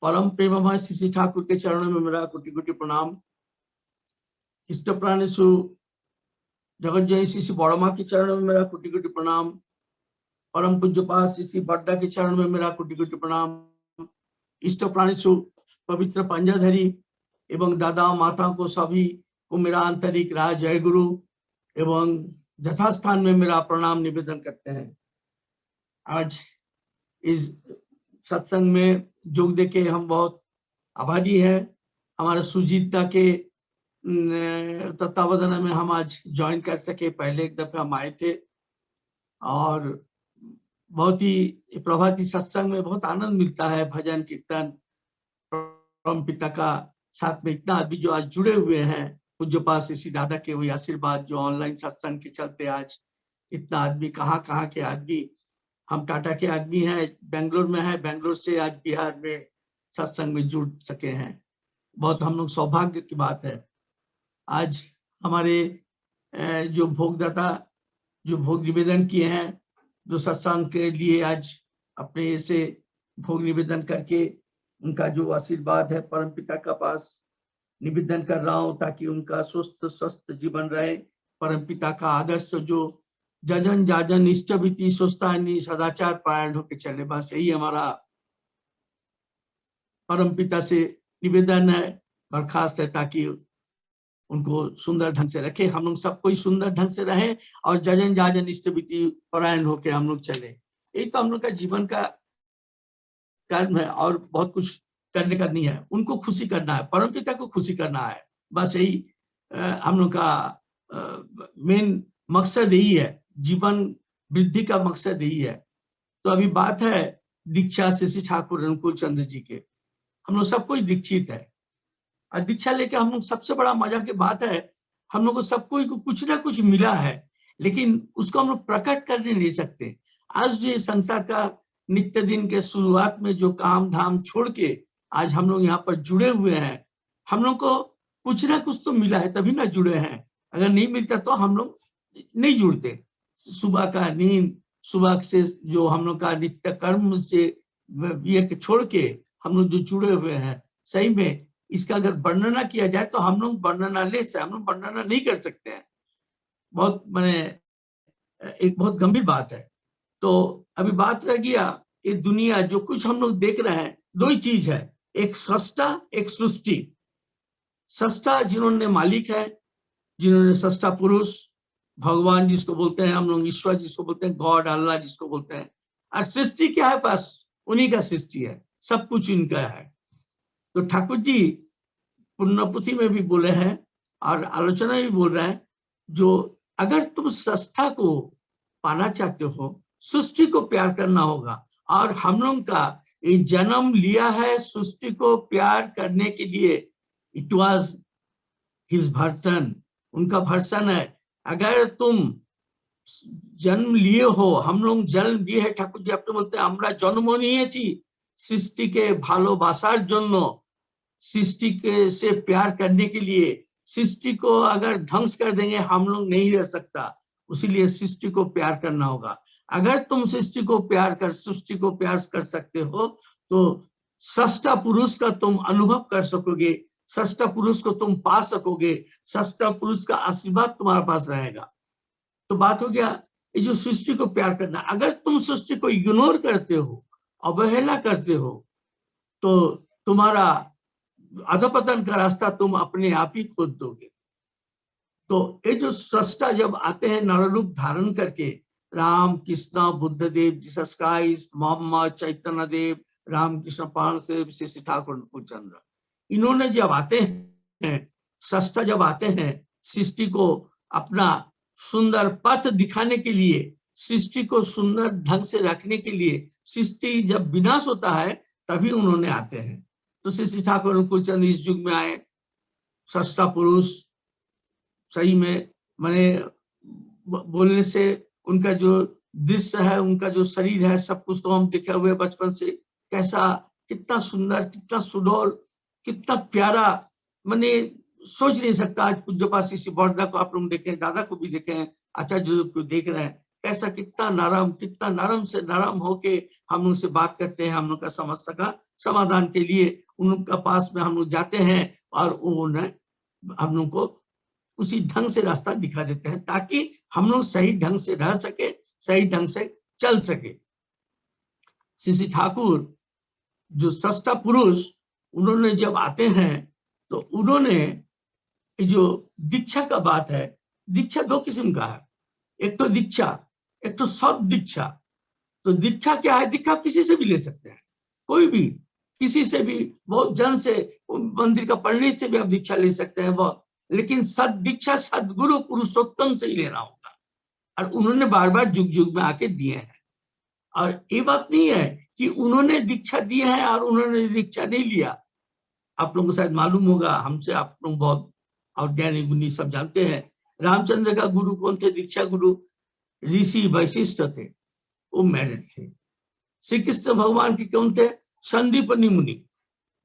परम प्रेममय श्री ठाकुर के चरणों में मेरा कोटि कोटि प्रणाम। इष्ट प्राणेशु जगत जय श्री बड़मा के चरणों में मेरा कोटि कोटि प्रणाम। परम पूज्यपाद श्री बड्डा के चरणों में मेरा कोटि कोटि प्रणाम। इष्ट प्राणेशु पवित्र पंजाधरी एवं दादा माता को सभी को मेरा आंतरिक राज जय गुरु एवं यथास्थान में मेरा प्रणाम निवेदन करते हैं। आज इस सत्संग में जोग दे के हम बहुत आभारी हैं। हमारे सुजीता के तत्वावधान में हम आज ज्वाइन कर सके। पहले एक दफे हम आए थे और बहुत ही प्रभाती सत्संग में बहुत आनंद मिलता है। भजन कीर्तन परम पिता का साथ में इतना आदमी जो आज जुड़े हुए हैं, पूज्यपाद श्री दादा के वही आशीर्वाद जो ऑनलाइन सत्संग के चलते आज इतना आदमी कहाँ के आदमी, हम टाटा के आदमी हैं, बेंगलोर में है, बेंगलोर से आज बिहार में सत्संग में जुड़ सके हैं। बहुत हम लोग सौभाग्य की बात है। आज हमारे जो भोगदाता जो भोग निवेदन किए हैं, जो सत्संग के लिए आज अपने से भोग निवेदन करके उनका जो आशीर्वाद है परम पिता का पास निवेदन कर रहा हूँ ताकि उनका स्वस्थ जीवन रहे। परम पिता का आदर्श जो जजन जाजन इष्ट बीती स्वस्थानी सदाचार पारायण होके चले, बस यही हमारा परम पिता से निवेदन है, बर्खास्त है ताकि उनको सुंदर ढंग से रखे, हम लोग सब कोई सुंदर ढंग से रहे और जजन जाजन इष्ट बीती परायण होके हम लोग चले। यही तो हम लोग का जीवन का कर्म है और बहुत कुछ करने का नहीं है। उनको खुशी करना है, परम पिता को खुशी करना है, बस यही हम लोग का मेन मकसद यही है। जीवन वृद्धि का मकसद यही है। तो अभी बात है दीक्षा से श्री ठाकुर अनुकूल चंद्र जी के। हम लोग सब कोई दीक्षित है और दीक्षा लेके हम लोग सबसे बड़ा मजा की बात है, हम लोग को सबको कुछ ना कुछ मिला है, लेकिन उसको हम लोग प्रकट करने नहीं सकते। आज जो संसार का नित्य दिन के शुरुआत में जो काम धाम छोड़ के आज हम लोग यहाँ पर जुड़े हुए हैं, हम लोग को कुछ ना कुछ तो मिला है तभी ना जुड़े हैं। अगर नहीं मिलता तो हम लोग नहीं जुड़ते। सुबह का नींद, सुबह से जो हम लोग का नित्य कर्म से ये छोड़ के हम लोग जो जुड़े हुए हैं, सही में इसका अगर वर्णना किया जाए तो हम लोग वर्णनालेस है, हम लोग वर्णना नहीं कर सकते हैं। बहुत मैंने एक बहुत गंभीर बात है। तो अभी बात रह गया ये दुनिया जो कुछ हम लोग देख रहे हैं, दो ही चीज है, एक सृष्टा एक सृष्टि। सृष्टा जिन्होंने मालिक है, जिन्होंने सृष्टा पुरुष भगवान जिसको बोलते हैं हम लोग, ईश्वर जिसको बोलते हैं, गॉड अल्लाह जिसको बोलते हैं। और सृष्टि क्या है? बस उन्हीं का सृष्टि है, सब कुछ इनका है। तो ठाकुर जी पुण्यपुथी में भी बोले हैं और आलोचना भी बोल रहे हैं, जो अगर तुम सृष्टा को पाना चाहते हो, सृष्टि को प्यार करना होगा। और हम लोग का ये जन्म लिया है सृष्टि को प्यार करने के लिए। इट वॉज हिज भर्सन, उनका भर्सन है। अगर तुम जन्म लिए हो, हम लोग जन्म लिए है, ठाकुर जी अपने बोलते हैं हमरा जन्म निয়েছি सृष्टि के भालोबासार जन्य, सृष्टि के से प्यार करने के लिए। सृष्टि को अगर ध्वंस कर देंगे हम लोग नहीं रह सकता, उसीलिए सृष्टि को प्यार करना होगा। अगर तुम सृष्टि को प्यार कर सकते हो तो सृष्टा पुरुष का तुम अनुभव कर सकोगे, सृष्टा पुरुष को तुम पा सकोगे, सृष्टा पुरुष का आशीर्वाद तुम्हारे पास रहेगा। तो बात हो गया ये जो सृष्टि को प्यार करना। अगर तुम सृष्टि को इग्नोर करते हो, अवहेलना करते हो, तो तुम्हारा अधपतन का रास्ता तुम अपने आप ही खोद दोगे। तो ये जो सृष्टा जब आते हैं नररूप धारण करके, राम कृष्ण बुद्धदेव जीसस क्राइस्ट मोहम्मद चैतन्य देव रामकृष्ण पाणसेव श्री ठाकुर अनुकूल चंद्र, इन्होंने जब आते हैं, सृष्टा जब आते हैं सृष्टि को अपना सुंदर पथ दिखाने के लिए, सृष्टि को सुंदर ढंग से रखने के लिए, सृष्टि जब विनाश होता है तभी उन्होंने आते हैं। तो श्री ठाकुर अनुकूल चंद्र इस युग में आए, सृष्टा पुरुष। सही में मैंने बोलने से उनका जो दृश्य है, उनका जो शरीर है, सब कुछ तो हम देखे हुए बचपन से, कैसा कितना सुंदर, कितना सुडौल, कितना प्यारा, मैंने सोच नहीं सकता। आज पूज्यपाद श्री बड़दा को आप लोग देखें, दादा को भी देखें, आचार्य को देख रहे हैं, कैसा कितना नरम से नरम होके हम लोग से बात करते हैं, हम लोग का समाधान के लिए उनका पास में हम लोग जाते हैं और उन्हें हम लोग को उसी ढंग से रास्ता दिखा देते हैं ताकि हम लोग सही ढंग से रह सके, सही ढंग से चल सके। श्री ठाकुर जो सस्ता पुरुष, उन्होंने जब आते हैं तो उन्होंने जो दीक्षा का बात है, दीक्षा दो किस्म का है, एक तो दीक्षा, एक तो सद दीक्षा। तो दीक्षा क्या है? दीक्षा किसी से भी ले सकते हैं, कोई भी, किसी से भी, बहुत जन से, मंदिर का पंडित से भी आप दीक्षा ले सकते हैं वो, लेकिन सद दीक्षा सदगुरु पुरुषोत्तम से ही लेना होगा। और उन्होंने बार बार जुग जुग में आके दिए हैं। और ये बात नहीं है कि उन्होंने दीक्षा दी है और उन्होंने दीक्षा नहीं लिया। आप लोगों को शायद मालूम होगा, हमसे आप लोग बहुत और ज्ञानी गुनी सब जानते हैं, रामचंद्र का गुरु कौन थे? दीक्षा गुरु ऋषि वशिष्ठ थे, वो मैरिड थे। श्री कृष्ण भगवान की कौन थे? संदीपनी मुनि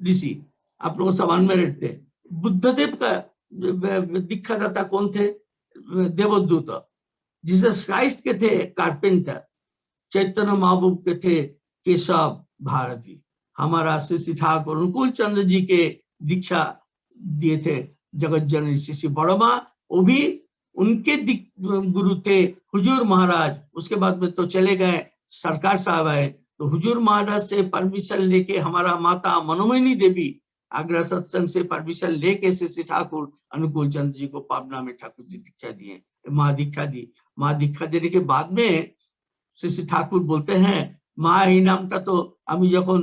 ऋषि, आप लोगों सब अनमैरिड थे। बुद्धदेव का दीक्षादाता कौन थे? देवदूत। जीसस क्राइस्ट के थे कारपेंटर। चैतन्य महाप्रभु के थे केशव भारती। हमारा श्री ठाकुर अनुकूल चंद्र जी के दीक्षा दिए थे जगत जननी श्री बड़मा, वो भी उनके गुरु थे हुजूर महाराज। उसके बाद में तो चले गए, सरकार साहब आए, तो हुजूर महाराज से परमिशन लेके हमारा माता मनोमयनी देवी आगरा सत्संग से परमिशन लेके श्री ठाकुर अनुकूल चंद्र जी को पाबना में ठाकुर जी दीक्षा दिए, माँ दीक्षा दी। माँ दीक्षा देने के बाद में श्री ठाकुर बोलते हैं, মা এই নামটা তো আমি যখন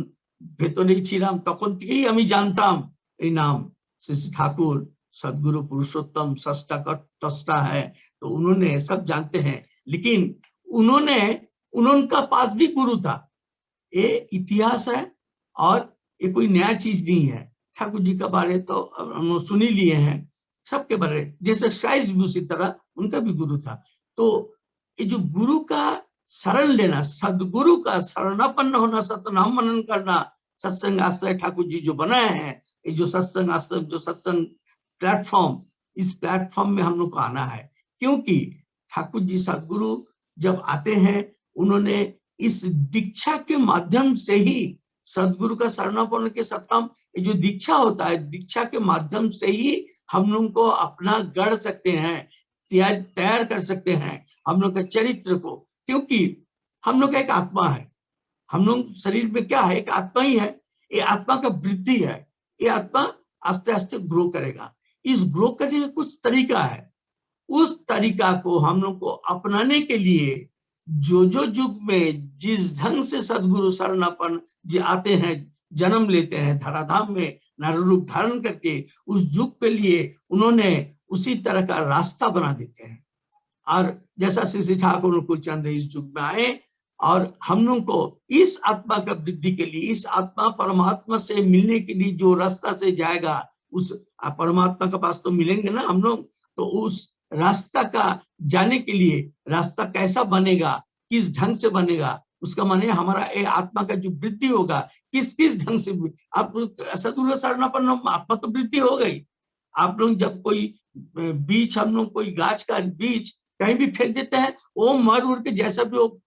ভেতরেই ছিলাম তখন থেকেই আমি জানতাম এই নাम। श्री ठाकुर सदगुरु पुरुषोत्तम सस्ता तस्ता है, तो उन्होंने सब जानते हैं, लेकिन उनका पास भी गुरु था। ये इतिहास है और ये कोई नया चीज नहीं है। ठाकुर जी का बारे तो हम सुन ही लिए हैं, सबके बारे, जैसे क्राइस्ट भी उसी तरह उनका भी गुरु था। तो ये जो गुरु का शरण लेना, सदगुरु का शरणापन्न होना, सतनाम मनन करना, सत्संग आश्रय ठाकुर जी जो बनाए हैं, ये जो सत्संग आश्रय, जो सत्संग प्लेटफॉर्म, इस प्लेटफॉर्म में हम लोग को आना है। क्योंकि ठाकुर जी सदगुरु जब आते हैं, उन्होंने इस दीक्षा के माध्यम से ही सदगुरु का शरणापन्न के सतनाम, ये जो दीक्षा होता है, दीक्षा के माध्यम से ही हम लोग को अपना गढ़ सकते हैं, तैयार कर सकते हैं हम लोग के चरित्र को। क्योंकि हम लोग का एक आत्मा है, हम लोग शरीर में क्या है? एक आत्मा ही है। ये आत्मा का वृद्धि है, ये आत्मा आस्ते आस्ते ग्रो करेगा। इस ग्रो करने का कुछ तरीका है, उस तरीका को हम लोग को अपनाने के लिए जो जो युग में जिस ढंग से सदगुरु शरणापन्न जी आते हैं, जन्म लेते हैं धराधाम में नर रूप धारण करके, उस युग के लिए उन्होंने उसी तरह का रास्ता बना देते हैं। और जैसा श्री ठाकुर अनुकूल चंद्र इस युग में आए और हम लोग को इस आत्मा का वृद्धि के लिए, इस आत्मा परमात्मा से मिलने के लिए जो रास्ता से जाएगा, उस परमात्मा के पास तो मिलेंगे ना हम लोग, तो उस रास्ता का जाने के लिए रास्ता कैसा बनेगा, किस ढंग से बनेगा, उसका माने हमारा ये आत्मा का जो वृद्धि होगा, किस किस ढंग से। आप सदगुरु शरणापन्न आत्मा तो वृद्धि हो गई। आप लोग जब कोई बीज, हम लोग कोई गाछ का बीज कहीं भी फेंक देते हैं, वो मर उड़ के जैसा भी वो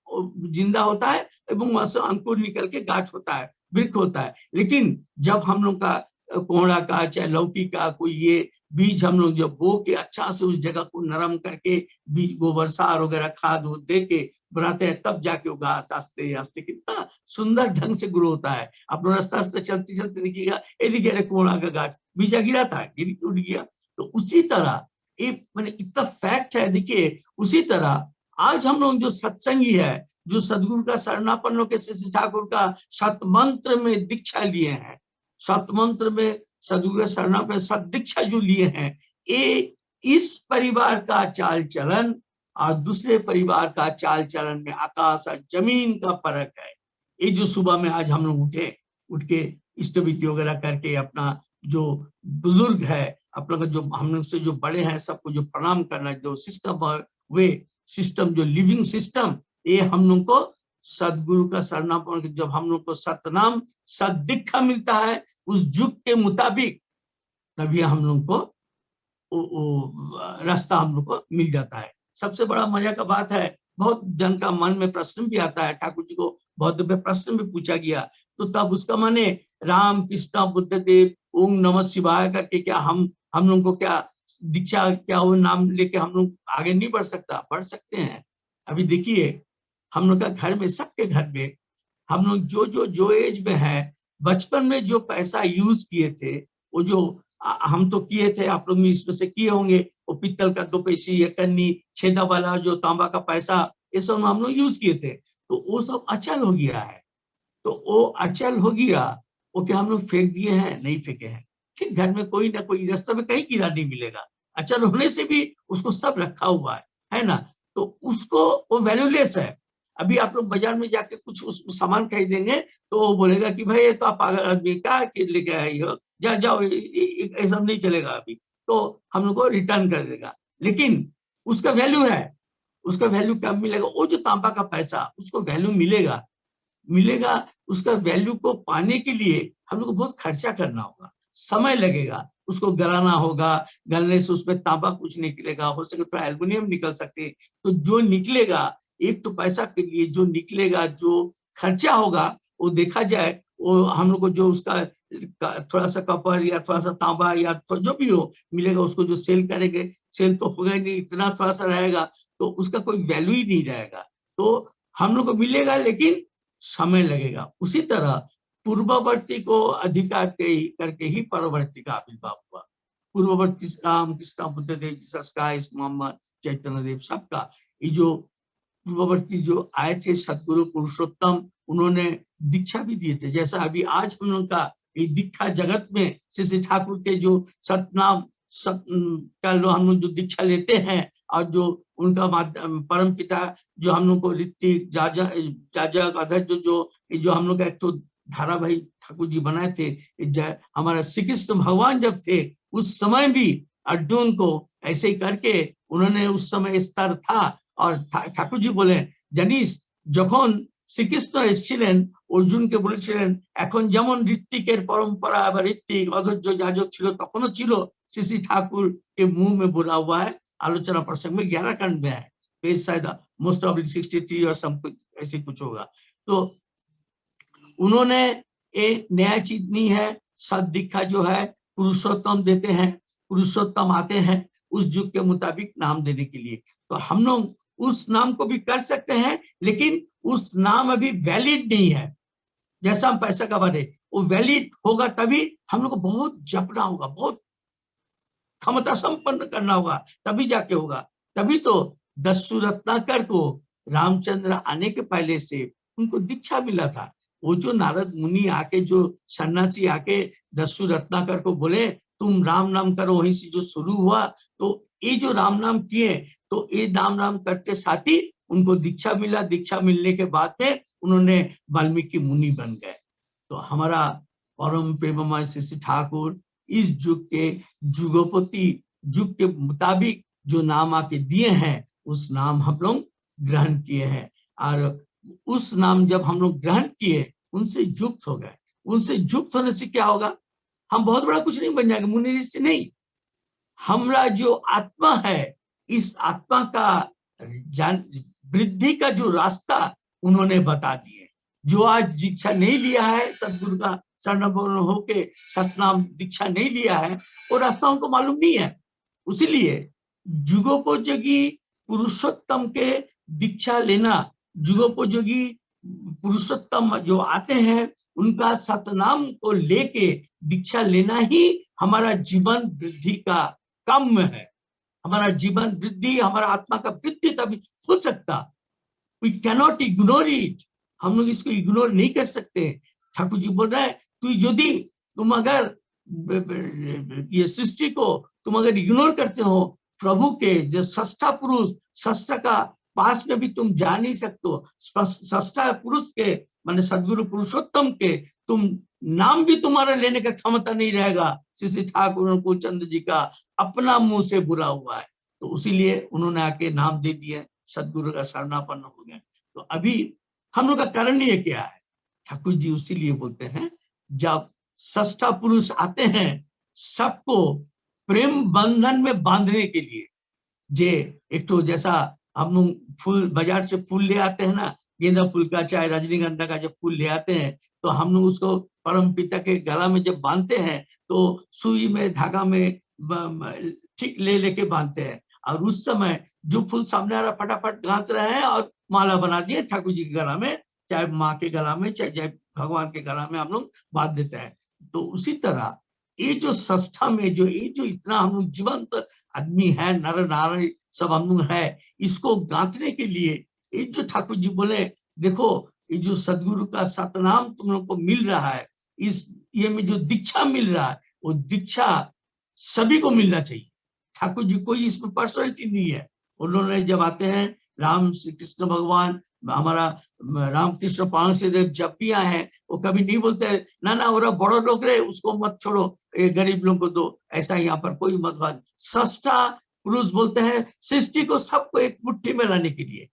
जिंदा होता है एवं वहां से अंकुर निकल के गाछ होता है, वृक्ष होता है। लेकिन जब हम लोग का कोहड़ा का चाहे लौकी का कोई ये बीज हम लोग जब बो के अच्छा से उस जगह को नरम करके बीज गोबर सार वगैरह खाद दे के बनाते हैं, तब जाके वो गाछ आस्ते आस्ते कितना सुंदर ढंग से ग्रो होता है। आप लोग रास्ते आस्ते चलते चलते देखिएगा, ये देखिए कोहड़ा का गाछ बीजा गिरा था, गिर उड़ गया। तो उसी तरह मैंने इतना फैक्ट है। देखिए उसी तरह आज हम लोग जो सत्संगी है, जो सदगुरु का शरणापन्न के श्री ठाकुर का सतमंत्र में दीक्षा लिए हैं, सतमंत्र में सदगुरु का शरणापन्न सत दीक्षा जो लिए हैं, ये इस परिवार का चाल चलन और दूसरे परिवार का चाल चलन में आकाश और जमीन का फर्क है। ये जो सुबह में आज हम लोग उठ के इष्टविधि वगैरह करके अपना जो बुजुर्ग है, अपना जो हम लोग से जो बड़े हैं सबको जो प्रणाम करना, जो सिस्टम वे सिस्टम, जो लिविंग सिस्टम, ये हम लोग को सदगुरु का शरणापन्न, जब हम लोग को सतनाम सद दीक्षा मिलता है उस युग के मुताबिक, तभी हम लोग को रास्ता हम लोग को मिल जाता है। सबसे बड़ा मजा का बात है, बहुत जन का मन में प्रश्न भी आता है, ठाकुर जी को बहुत प्रश्न भी पूछा गया, तो तब उसका माने राम कृष्ण बुद्ध देव ओम नमः शिवाय करके क्या हम लोग को क्या दीक्षा, क्या वो नाम लेके हम लोग आगे नहीं बढ़ बढ़ सकते हैं। अभी देखिए हम लोग का घर में, सबके घर में हम लोग जो एज में है, बचपन में जो पैसा यूज किए थे, वो जो हम तो किए थे, आप लोग इसमें से किए होंगे, वो पित्तल का 2 पैसी या कन्नी छेदा वाला जो तांबा का पैसा, ये सब हम लोग यूज किए थे, तो वो सब अचल हो गया है। तो वो अचल हो गया, वो क्या हम लोग फेंक दिए हैं? नहीं फेंके हैं। फिर घर में कोई ना कोई रास्ते में कहीं कीड़ा नहीं मिलेगा, अचल होने से भी उसको सब रखा हुआ है ना। तो उसको वो वैल्यूलेस है। अभी आप लोग बाजार में जाके कुछ उस सामान खरीदेंगे तो वो बोलेगा कि भाई ये तो आप पागल आदमी क्या लेके आए हो, जाओ, ये सब नहीं चलेगा अभी, तो हम लोग को रिटर्न कर देगा। लेकिन उसका वैल्यू है, उसका वैल्यू कब मिलेगा? वो जो तांबा का पैसा, उसको वैल्यू मिलेगा। उसका वैल्यू को पाने के लिए हम लोग को बहुत खर्चा करना होगा, समय लगेगा, उसको गलाना होगा, गलने से उसमें तांबा कुछ निकलेगा, हो सके तो एल्युमिनियम निकल सकते। तो जो निकलेगा, एक तो पैसा के लिए जो निकलेगा, जो खर्चा होगा, वो देखा जाए, वो हम लोग को जो उसका थोड़ा सा कॉपर या थोड़ा सा तांबा या जो भी हो मिलेगा, उसको जो सेल करेंगे, सेल तो होगा ही नहीं, इतना थोड़ा सा रहेगा, तो उसका कोई वैल्यू ही नहीं रहेगा। तो हम लोग को मिलेगा लेकिन समय लगेगा। उसी तरह पूर्ववर्ती को अधिकार करके ही परवर्ती का आविर्भाव हुआ। पूर्ववर्ती राम कृष्ण बुद्ध देव, जीसस क्राइस्ट, मोहम्मद, चैतन्य देव, सबका ये जो पूर्ववर्ती जो आए थे सदगुरु पुरुषोत्तम, उन्होंने दीक्षा भी दिए थे। जैसा अभी आज हम लोग का ये दीक्षा जगत में श्री ठाकुर के जो सतनाम का हम लोग जो दीक्षा लेते हैं, और जो उनका परम पिता जो हम लोग को ऋतिक जाजक अध्यक्ष जो हम लोग का एक तो धारावाहिक ठाकुर जी बनाए थे। हमारा श्री कृष्ण भगवान जब थे उस समय भी अर्जुन को ऐसे ही करके उन्होंने, उस समय स्तर था, और ठाकुर जी बोले জানিস যখন শ্রীকৃষ্ণ এসেছিলেন অর্জুনকে বলেছিলেন এখন যেমন ঋত্বিকের परंपरा বা ঋত্বিक অধৈর্য যাজক ছিল তখনও ছিল, श्री श्री ठाकुर के मुंह में बोला हुआ है, आलोचना प्रसंग में 11 खंड में है, पेज शायद मोस्ट ऑफ 63 और सब कुछ ऐसे कुछ होगा। तो उन्होंने एक नया चीज नहीं है, सद दीक्षा जो है पुरुषोत्तम देते हैं, पुरुषोत्तम आते हैं उस युग के मुताबिक नाम देने के लिए। तो हम लोग उस नाम को भी कर सकते हैं, लेकिन उस नाम अभी वैलिड नहीं है। जैसा हम पैसा कमा रहे, वो वैलिड होगा तभी हम लोग को बहुत जपना होगा, बहुत क्षमता संपन्न करना होगा, तभी जाके होगा। तभी तो दस्यु रत्नाकर को रामचंद्र आने के पहले से उनको दीक्षा मिला था। वो जो नारद मुनि आके, जो सन्यासी आके दस्यु रत्नाकर को बोले तुम राम नाम करो, वहीं से जो शुरू हुआ। तो ये जो राम नाम किए, तो ये नाम करते साथ ही उनको दीक्षा मिला। दीक्षा मिलने के बाद में उन्होंने वाल्मीकि मुनि बन गए। तो हमारा परम प्रेममय श्री ठाकुर इस युग के जुगोपति, युग के मुताबिक जो नाम आके दिए हैं, उस नाम हम लोग ग्रहण किए हैं। और उस नाम जब हम लोग ग्रहण किए, उनसे युक्त हो गए। उनसे युक्त होने से क्या होगा? हम बहुत बड़ा कुछ नहीं बन जाएंगे, मुनि ऋषि नहीं। हमारा जो आत्मा है, इस आत्मा का वृद्धि का जो रास्ता उन्होंने बता दिए। जो आज दीक्षा नहीं लिया है, सदगुरु का शरणवर्ण होके सतनाम दीक्षा नहीं लिया है, वो रास्ता उनको मालूम नहीं है। उसीलिए जुगोपयोगी पुरुषोत्तम के दीक्षा लेना, जुगोपयोगी पुरुषोत्तम जो आते हैं उनका सतनाम को लेके दीक्षा लेना ही हमारा जीवन वृद्धि का काम है। हमारा जीवन वृद्धि, हमारा आत्मा का वृद्धि तभी हो सकता। We cannot ignore it. हम लोग इसको इग्नोर नहीं कर सकते। ठाकुर जी बोल रहे हैं, तुम अगर ये सृष्टि को तुम अगर इग्नोर करते हो, प्रभु के जो सष्टा पुरुष, सष्टा का पास में भी तुम जा नहीं सकते। सष्टा पुरुष के माने सदगुरु पुरुषोत्तम के तुम नाम भी तुम्हारा लेने का क्षमता नहीं रहेगा। श्री ठाकुर कुलचंद जी का अपना मुंह से बुरा हुआ है, तो उसीलिए उन्होंने आके नाम दे दिए, सदगुरु का शरणापन्न हो गए। तो अभी हम लोग का कारण ये क्या है? ठाकुर जी उसीलिए बोलते हैं, जब सष्टा पुरुष आते हैं सबको प्रेम बंधन में बांधने के लिए, जे एक तो जैसा हम लोग फूल बाजार से फूल ले आते हैं ना, गेंदा फूल का चाहे रजनीगंधा का जब फूल ले आते हैं, तो हम लोग उसको परम पिता के गला में जब बांधते हैं तो सुई में धागा में ठीक ले लेके बांधते हैं, और उस समय जो फूल सामने आ रहा फटाफट गांथ रहे हैं और माला बना दिए ठाकुर जी के गला में, चाहे माँ के गला में चाहे भगवान के गला में हम लोग बांध देते हैं। तो उसी तरह ये जो संस्था में जो इतना हम लोग जीवंत आदमी है, नर नारी सब हम लोग है, इसको गांथने के लिए ये जो ठाकुर जी बोले देखो ये जो सदगुरु का सतनाम तुम लोग को मिल रहा है, इस ये में जो दीक्षा मिल रहा है वो दीक्षा सभी को मिलना चाहिए। ठाकुर जी कोई इसमें पर्सनैलिटी नहीं है। उन्होंने जब आते हैं राम श्री कृष्ण भगवान, हमारा रामकृष्ण पाणसी देव जब भी आए हैं वो कभी नहीं बोलते ना ना वो बड़ो लोग रहे उसको मत छोड़ो, ये गरीब लोगों को दो, ऐसा यहाँ पर कोई मत बात। सष्टा पुरुष बोलते हैं सृष्टि को सबको एक मुट्ठी में लाने के लिए,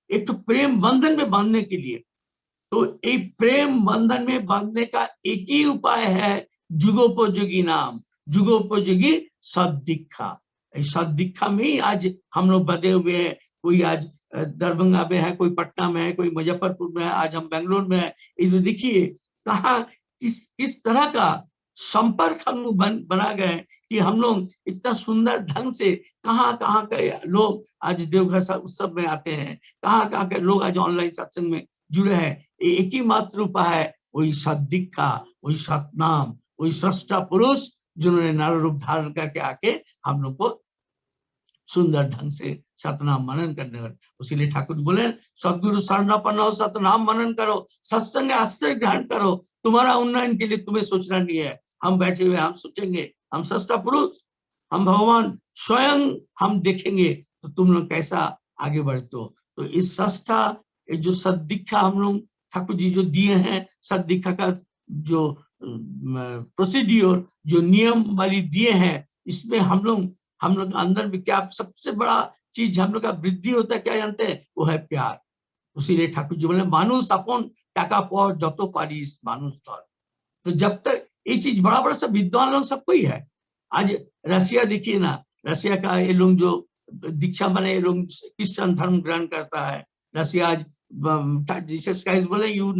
एक तो प्रेम बंधन में बांधने के लिए। तो एक प्रेम बंधन में बांधने का एक ही उपाय है जुगोपयोगी नाम, जुगोपयोगी सद्दीक्षा। सद्दीक्षा में ही आज हम लोग बधे हुए हैं। कोई आज दरभंगा में है, कोई पटना में है, कोई मुजफ्फरपुर में है, आज हम बेंगलोर में है। ये जो देखिए कहा किस तरह का संपर्क हम लोग बना गए कि हम लोग इतना सुंदर ढंग से कहाँ के लोग आज देवघर उत्सव में आते हैं, कहाँ के लोग आज ऑनलाइन सत्संग में जुड़े हैं। एक ही मात्र उपाय है, वही सद्दीक्षा, वही सतनाम, वही सष्टा पुरुष जिन्होंने नर रूप धारण करके आके हम लोग को सुंदर ढंग से सतनाम मनन करने वाले। उसीलिए ठाकुर बोले सदगुरु शरणापन्न हो, सतनाम मनन करो, सत्संग आश्रय ग्रहण करो, तुम्हारा उन्नयन के लिए तुम्हें सोचना नहीं है। हम बैठे हुए हम सोचेंगे, हम सष्टा पुरुष, हम भगवान स्वयं हम देखेंगे तो तुम लोग कैसा आगे बढ़ते हो। तो इस सष्टा जो सद्दीक्षा हम लोग ठाकुर जी जो दिए हैं, सद्दीक्षा का जो प्रोसीड्यूर जो नियम वाली दिए हैं, इसमें हम लोग अंदर में क्या सबसे बड़ा चीज हम लोग का वृद्धि होता है क्या जानते हैं? वो है प्यार। उसीलिए ठाकुर जी बोले मानुष अपन टाका पर जतो पारिस मानुष धर। तो जब तक ये चीज बड़ा सब विद्वान लोग सबको ही है। आज रसिया देखिए ना, रसिया का ये लोग जो दीक्षा बने, ये लोग क्रिश्चियन धर्म ग्रहण करता है। रसिया आज जीसस क्राइस्ट बोले you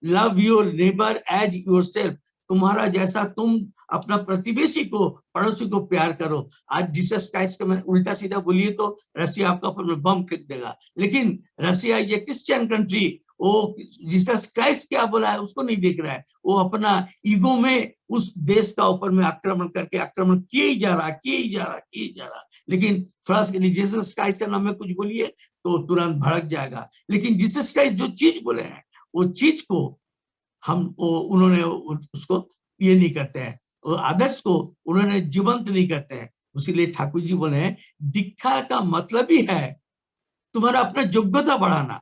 love your neighbour as yourself, तुम्हारा जैसा तुम अपना प्रतिवेशी को, पड़ोसी को प्यार करो। आज जीसस क्राइस्ट का मैं उल्टा सीधा बोलिए तो रसिया आपका ऊपर में बम फेंक देगा। लेकिन रसिया ये क्रिश्चियन कंट्री, वो जीसस क्राइस्ट क्या बोला है उसको नहीं देख रहा है, वो अपना ईगो में उस देश का ऊपर में आक्रमण करके आक्रमण किए ही जा रहा। लेकिन फ्रांस के लिए जीसस क्राइस्ट का नाम में कुछ बोलिए तो तुरंत भड़क जाएगा। लेकिन जीसस क्राइस्ट जो चीज बोले हैं वो चीज को उन्होंने उसको ये नहीं करते हैं, आदर्श को उन्होंने जीवंत नहीं करते हैं। उसीलिए ठाकुर जी बोले हैं दीक्षा का मतलब ही है तुम्हारा अपना योग्यता बढ़ाना।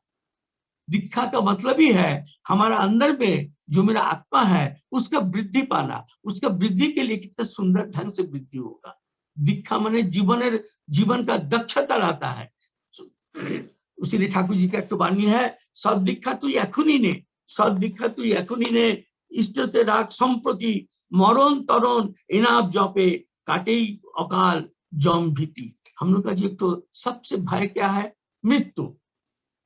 दीक्षा का मतलब ही है हमारा अंदर में जो मेरा आत्मा है उसका वृद्धि पाना। उसका वृद्धि के लिए कितना सुंदर ढंग से वृद्धि होगा। दीक्षा माने जीवन का दक्षता लाता है। उसीलिए ठाकुर जी का एक तो वाणी है सब दीक्षा तू एखुनी ने, सब दीक्षा तू एखुनी ने इष्टते राग संप्रति मरण तरण इनाब जपे काटे अकाल जम भीति। हम लोग का जो एक तो सबसे भय क्या है? मृत्यु।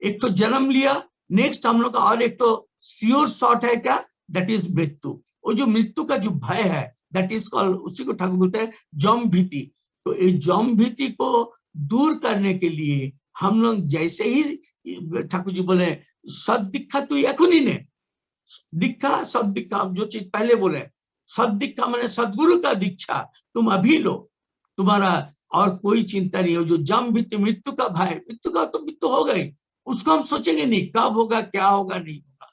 एक तो जन्म लिया, नेक्स्ट हम लोग का और एक तो श्योर शॉट है क्या? दैट इज मृत्यु। वो जो मृत्यु का जो भय है दैट इज कॉल्ड, उसी को ठाकुर बोलते हैं जम भीति। तो इस जम भीति को दूर करने के लिए हम लोग जैसे ही ठाकुर जी बोले सद्दीक्षा तू एखुनी ने, दीक्षा सब दीक्षा जो चीज पहले बोले सद्दीक्षा माने सदगुरु का दीक्षा तुम अभी लो, तुम्हारा और कोई चिंता नहीं हो। जो जम भीति मृत्यु का भय, मृत्यु का तो मृत्यु हो गई, उसको हम सोचेंगे नहीं कब होगा क्या होगा नहीं होगा।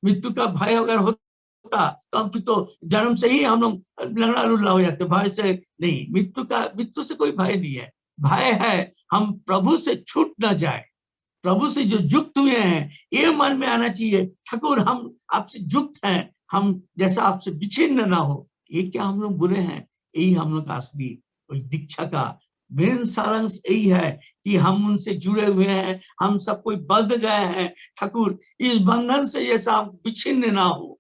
मृत्यु का भय अगर होता तो हम तो जन्म से ही हम लोग लंगड़ा लुल्ला हो जाते, भय से नहीं। मृत्यु से कोई भय नहीं है। भय है हम प्रभु से छूट ना जाए, प्रभु से जो युक्त हुए हैं ये मन में आना चाहिए ठाकुर हम आपसे युक्त हैं, हम जैसा आपसे विच्छिन्न ना हो। ये क्या हम लोग बुरे हैं? यही हम लोग का असली दीक्षा का मेन सारांश यही है कि हम उनसे जुड़े हुए हैं, हम सब कोई बंध गए हैं। ठाकुर इस बंधन से जैसा हम विच्छिन्न ना हो,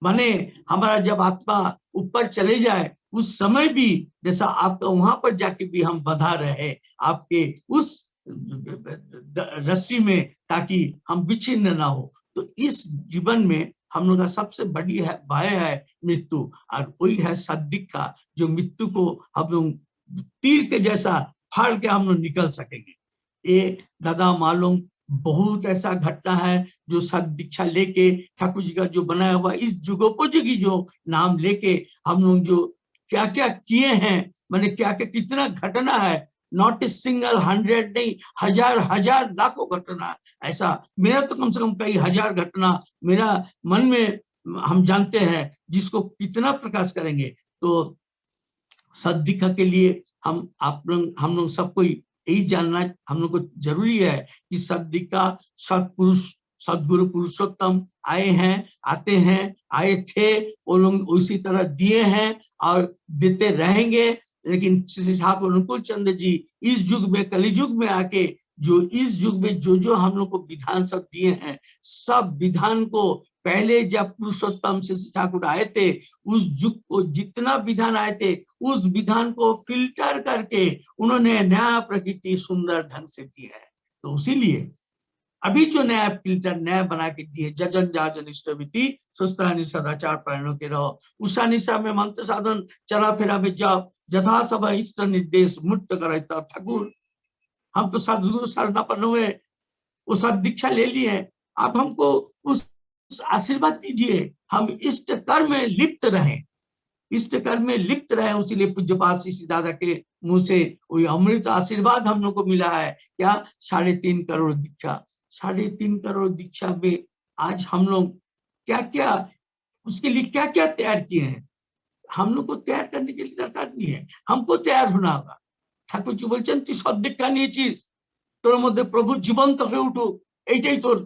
माने हमारा जब आत्मा ऊपर चले जाए उस समय भी जैसा आपका वहां पर जाके भी हम बंधा रहे आपके उस रस्सी में, ताकि हम विच्छिन्न ना हो। तो इस जीवन में हम लोग का सबसे बड़ी है भय है मृत्यु, और वही है सद्दीक्षा जो मृत्यु को हम लोग तीर के जैसा फाड़ के हम लोग निकल सकेंगे। ये दादा मालूम बहुत ऐसा घटना है जो सद्दीक्षा लेके ठाकुर जी का जो बनाया हुआ इस जुगोपयोगी जो नाम लेके हम लोग जो क्या क्या किए हैं, मैंने क्या क्या कितना घटना है, नॉट ए सिंगल 100 नहीं, हजार हजार लाखों घटना ऐसा, मेरा तो कम से कम कई हजार घटना मेरा मन में हम जानते हैं जिसको कितना प्रकाश करेंगे। तो सद्दीक्षा के लिए हम लोग सबको यही जानना हम लोग को जरूरी है कि सद्दीक्षा सत्पुरुष सदगुरु पुरुषोत्तम आए हैं, आते हैं, आए थे, वो लोग उसी तरह दिए हैं और देते रहेंगे। लेकिन श्री ठाकुर अनुकूल चंद जी इस युग में कलियुग में आके जो इस युग में जो हम लोग को विधान सब दिए हैं, सब विधान को पहले जब पुरुषोत्तम श्री ठाकुर आए थे उस युग को जितना विधान आए थे उस विधान को फिल्टर करके उन्होंने नया प्रकृति सुंदर ढंग से दी है। तो इसीलिए अभी जो नया फिल्टर नया बना के दिए, जजन जाजन इष्टविति सुस्तानि सदाचार परायणों के रहो, उषा निशा में मंत्र साधन चला फिरा में जब जथा सब इष्ट निर्देश मुक्त कर ठाकुर। हम तो सदगुरु शरणापन्न हुए, वो सद्दीक्षा ले लिए, आप हमको उस आशीर्वाद दीजिए, हम इष्ट कर्म में लिप्त रहें, इष्ट कर्म में लिप्त रहे। उसीलिए पूज्यपाद श्री दादा के मुंह से वही अमृत आशीर्वाद हम लोग को मिला है। क्या 3.5 करोड़ दीक्षा, 3.5 करोड़ दीक्षा में आज हम लोग क्या क्या उसके लिए क्या क्या तैयार किए हैं। हम लोग को तैयार करने के लिए दरकार नहीं है, हमको तैयार होना होगा। ठाकुर जी बोलছেন তুই সদ্দীক্ষা নিয়েছিস, তোর মধ্যে प्रभु जीवंत হয়ে उठुक, এইটাই তোর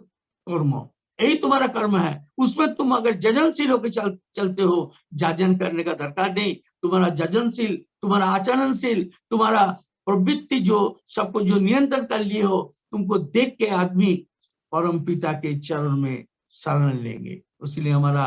कर्म, यही तुम्हारा कर्म है। उसमें तुम अगर जजनशील होकर चलते हो, जाजन करने का दरकार नहीं, तुम्हारा जजनशील, तुम्हारा आचरणशील, तुम्हारा प्रवृत्ति जो सबको जो नियंत्रण कर लिए हो, तुमको देख के आदमी परम पिता के चरण में शरण लेंगे। इसलिए हमारा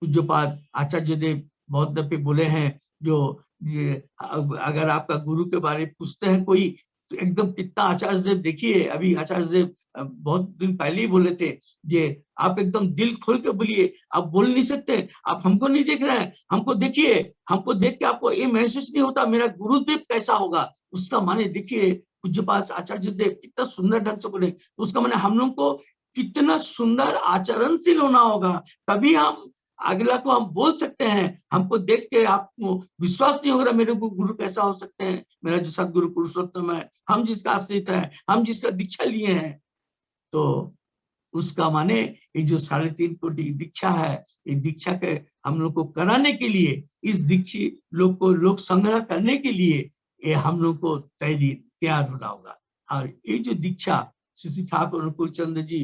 पूज्यपाद आचार्य देव बहुत दफे बोले हैं, जो अगर आपका गुरु के बारे में पूछते हैं कोई तो एकदम कितना आचार्य देव देखिए, अभी आचार्य देव बहुत दिन पहले ही बोले थे, ये आप एकदम दिल खोल के बोलिए, आप बोल नहीं सकते, आप हमको नहीं देख रहे हैं, हमको देखिए, हमको देख के आपको ये महसूस नहीं होता मेरा गुरुदेव कैसा होगा, उसका माने देखिए। पूज्यपाद आचार्य देव कितना सुंदर ढंग से बोले, उसका माने हम लोग को कितना सुंदर आचरणशील होना होगा, तभी हम अगला को हम बोल सकते हैं। हमको देख के आपको विश्वास नहीं होगा मेरे गुरु कैसा हो सकते हैं, मेरा जो सदगुरु पुरुषोत्तम है, हम जिसका आश्रित है, हम जिसका दीक्षा लिए हैं, तो उसका माने ये जो 3.5 कोटि दीक्षा है, ये दीक्षा के हम लोग को कराने के लिए, इस दीक्षी लोग को लोक संग्रह करने के लिए ये हम लोग को तैयार होना होगा। और ये जो दीक्षा श्री ठाकुर अनुकूल चंद्र जी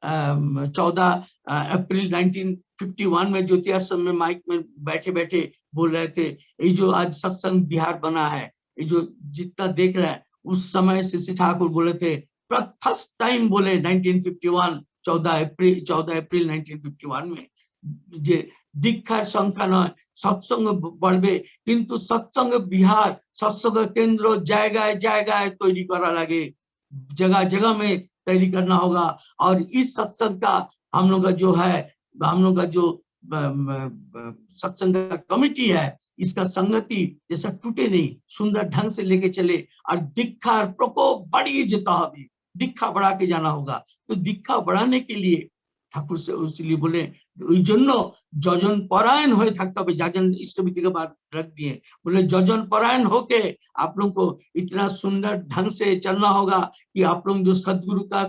14 अप्रैल 1951 में ज्योति आश्रम में माइक में बैठे बैठे बोल रहे थे, ये जो आज सत्संग बिहार बना है, ये जो जितना देख रहा है, उस समय श्री ठाकुर बोले थे, फर्स्ट टाइम बोले 1951 14 अप्रैल 1951 में, যে দীক্ষার সংখ্যা নয় সৎসঙ্গ বাড়বে, কিন্তু সৎসঙ্গ বিহার সৎসঙ্ग কেন্দ্র জায়গায় জায়গায় তৈরি करा लगे, जगह जगह में तैयारी करना होगा। और इस सत्संग का हम लोग का जो है, हम लोग का जो सत्संग का कमेटी है, इसका संगति जैसा टूटे नहीं, सुंदर ढंग से लेके चले, और दीक्षा प्रकोप बढ़िए जेता है, दीक्षा बढ़ा के जाना होगा। तो दीक्षा बढ़ाने के लिए ठाकुर से इसलिए बोले ওই জন্য যজন পরায়ণ হয়ে থাকতে হবে, যাজন इष्टमिति के बाद रख दिए, बोले যজন परायण होके आप लोग को इतना सुंदर ढंग से चलना होगा कि आप लोग जो सदगुरु का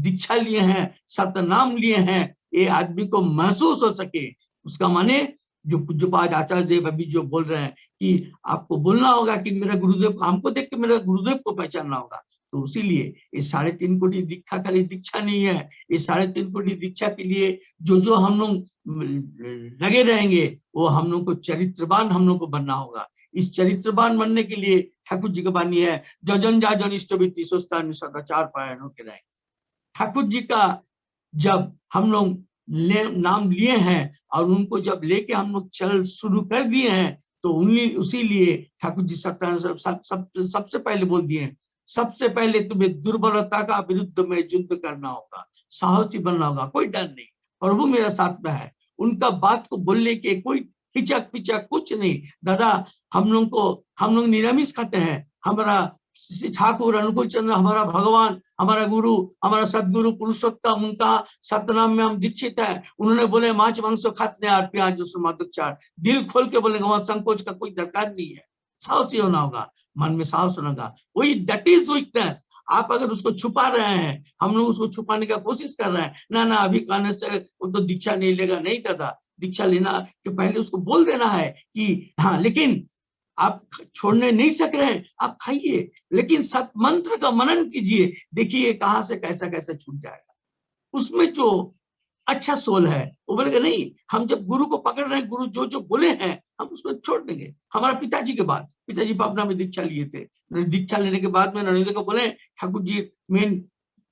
दीक्षा लिए हैं, सतनाम लिए हैं, ये आदमी को महसूस हो सके। उसका माने जो पूज्यपाद आचार्य देव अभी जो बोल रहे हैं कि आपको बोलना होगा कि मेरा गुरुदेव, हमको देख के मेरा गुरुदेव को पहचानना होगा। तो इसीलिए ये 3.5 कोटि दीक्षा खाली दीक्षा नहीं है, ये 3.5 कोटि दीक्षा के लिए जो हम लोग लगे रहेंगे, वो हम लोग को चरित्रवान हम लोग को बनना होगा। इस चरित्रवान बनने के लिए ठाकुर जी का वाणी है, जजन जाजन इष्टविति सुस्तानि सदाचार परायण होके रहें। ठाकुर जी का जब हम लोग नाम लिए हैं और उनको जब लेके हम लोग चल शुरू कर दिए हैं, तो उसी लिए ठाकुर जी सबसे पहले बोल दिए, सबसे पहले तुम्हें दुर्बलता का विरुद्ध में युद्ध करना होगा, साहसी बनना होगा, कोई डर नहीं, प्रभु मेरा साथ में है। उनका बात को बोलने के कोई हिचक पिचक कुछ नहीं। दादा हम लोग निरामिष खाते हैं, हमारा श्री ठाकुर अनुकूल चंद्र हमारा भगवान, हमारा गुरु, हमारा सदगुरु पुरुषोत्तम, उनका सतनाम में हम दीक्षित है। उन्होंने बोले मांस मांस खाते हैं और प्याज जो माधुचार, दिल खोल के बोलेंगे, वहां संकोच का कोई दरकार नहीं है। साहसी होना होगा, मन में साहस होना होगा, वही दैट इज वीकनेस। आप अगर उसको छुपा रहे हैं, हम लोग उसको छुपाने का कोशिश कर रहे हैं, ना अभी कहने से वो तो दीक्षा नहीं लेगा, नहीं दादा, दीक्षा लेना के पहले उसको बोल देना है कि हाँ, लेकिन आप छोड़ने नहीं सक रहे हैं, आप खाइए, लेकिन सत मंत्र का मनन कीजिए, देखिए कहां से कैसा कैसा छूट जाएगा। उसमें जो अच्छा सोल है वो बोलेगा नहीं, हम जब गुरु को पकड़ रहे हैं, गुरु जो जो बोले हैं हम उसको छोड़ देंगे। हमारा पिताजी के बाद, पिताजी पापना में दीक्षा लिए थे, दीक्षा लेने के बाद में नरेंद्र को बोले ठाकुर जी मेन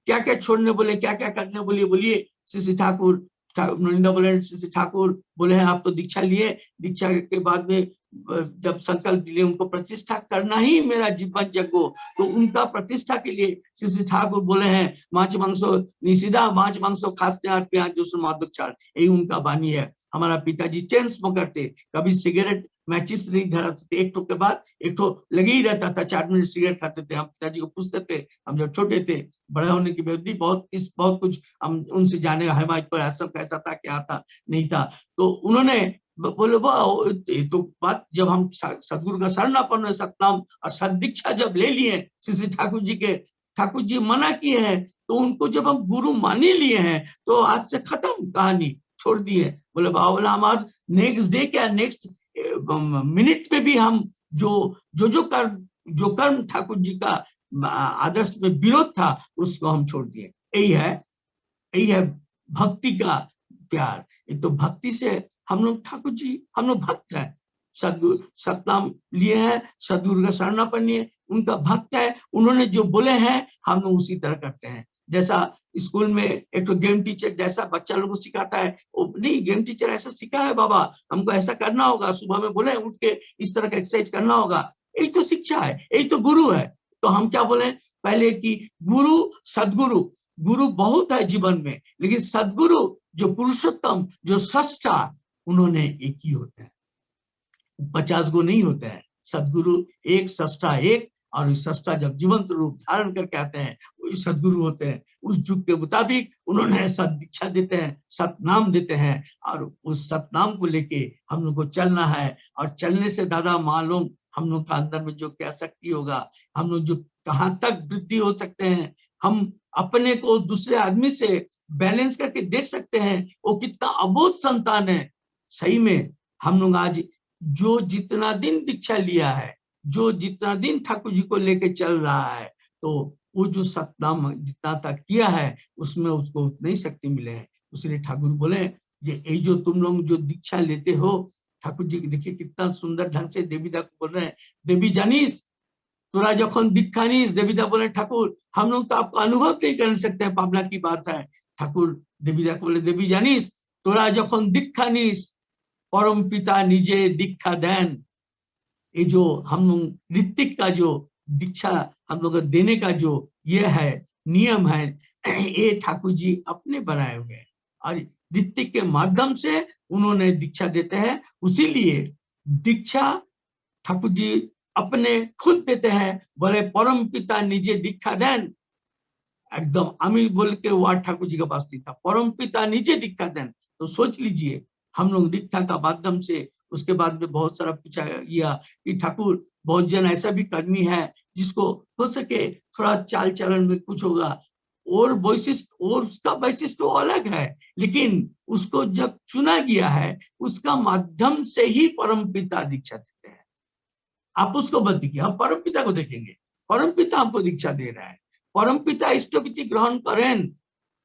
क्या क्या छोड़ने बोले, क्या क्या करने बोलिए, बोलिए। श्री ठाकुर नरेंद्र बोले, श्री ठाकुर बोले हैं आप तो दीक्षा लिए, दीक्षा के बाद में जब संकल्प लिए उनको प्रतिष्ठा करना ही मेरा जीवन जगो, तो उनका प्रतिष्ठा के लिए श्री ठाकुर बोले हैं मांस मांसो निषिदा, मांस मांसो खासते और प्याज जो माधुचार, यही उनका वाणी है। हमारा पिताजी चेन स्मोकर थे, कभी सिगरेट मैचिस नहीं धराते थे, एक ठो के बाद एक ठो लगे ही रहता था, 4 मिनट सिगरेट खाते थे। हम पिताजी को पूछते थे, हम जब छोटे थे, बड़ा होने की बाद बहुत कुछ हम उनसे जाने, हमारे पर ऐसा कैसा था, क्या था नहीं था। तो उन्होंने बोले वाह, तो बात जब हम सदगुरु का शरणापन्न सतनाम और सदीक्षा जब ले लिए श्री ठाकुर जी के, ठाकुर जी मना किए हैं, तो उनको जब हम गुरु मान लिए हैं तो आज से खत्म कहानी, छोड़ दिए। बोले बाबा हमारे नेक्स्ट डे क्या नेक्स्ट मिनट में भी हम जो कर्म ठाकुर जी का आदर्श में विरोध था उसको हम छोड़ दिए। यही है भक्ति का प्यार। ये तो भक्ति से हम लोग ठाकुर जी, हम लोग भक्त हैं, सदगुरु सतनाम लिए हैं, सदगुरु का शरणापन्न लिए, उनका भक्त है। उन्होंने जो बोले हैं हम लोग उसी तरह करते हैं। जैसा स्कूल में एक तो गेम टीचर जैसा बच्चा लोगों को सिखाता है, वो नहीं, गेम टीचर ऐसा सिखा है बाबा, हमको ऐसा करना होगा, सुबह में बोले उठ के इस तरह का एक्सरसाइज करना होगा, यही तो शिक्षा है, यही तो गुरु है। तो हम क्या बोले पहले कि गुरु सदगुरु, गुरु बहुत है जीवन में, लेकिन सदगुरु जो पुरुषोत्तम जो सृष्टा, उन्होंने एक ही होता है, 50 गो नहीं होता है। सदगुरु एक, सृष्टा एक, और इस सृष्टा जब जीवंत रूप धारण करके आते हैं वही सदगुरु होते हैं। उस युग के मुताबिक उन्होंने सत दीक्षा देते हैं, सतनाम देते हैं, और उस सतनाम को लेके हम लोग को चलना है। और चलने से दादा मालूम हम लोग का अंदर में जो क्या शक्ति होगा, हम लोग जो कहाँ तक वृद्धि हो सकते हैं, हम अपने को दूसरे आदमी से बैलेंस करके देख सकते हैं वो कितना अबोध संतान है। सही में हम लोग आज जो जितना दिन दीक्षा लिया है, जो जितना दिन ठाकुर जी को लेके चल रहा है, तो वो जो सतनाम जितना तक किया है उसमें उसको उतनी ही शक्ति मिले हैं। इसलिए ठाकुर बोले ये जो तुम लोग जो दीक्षा लेते हो, ठाकुर जी देखिए कितना सुंदर ढंग से देवीदा को बोल रहे हैं, देवी जानीस तोरा जखन दीक्षा नीस। देवीदा बोले ठाकुर हम लोग तो आपको अनुभव नहीं कर सकते हैं, पावना की बात है। ठाकुर देवीदा को बोले देवी जानीस तोरा जखन दीक्षा नीस परम पिता निजे दीक्षा देन। ये जो हम लोग ऋतिक का जो दीक्षा हम लोग देने का जो ये है नियम है, ये ठाकुर जी अपने बनाए हुए हैं, और ऋतिक के माध्यम से उन्होंने दीक्षा देते हैं। उसीलिए दीक्षा ठाकुर जी अपने खुद देते हैं, बोले परम पिता निजे दीक्षा देन। एकदम अमीर बोल के वार्ड ठाकुर जी के पास नहीं था, परम पिता निजे दीक्षा देन। तो सोच लीजिए हम लोग दीक्षा का माध्यम से, उसके बाद में बहुत सारा पूछा गया कि ठाकुर बहुत जन ऐसा भी कर्मी है जिसको हो सके थोड़ा चाल चलन में कुछ होगा, और वैशिष्ट और उसका वैशिष्ट तो अलग है, लेकिन उसको जब चुना गया है उसका माध्यम से ही परम पिता दीक्षा देते हैं। आप उसको मत देखिए, हम परम पिता को देखेंगे। परम पिता हमको दीक्षा दे रहा है, परम पिता इष्टविधि ग्रहण करें।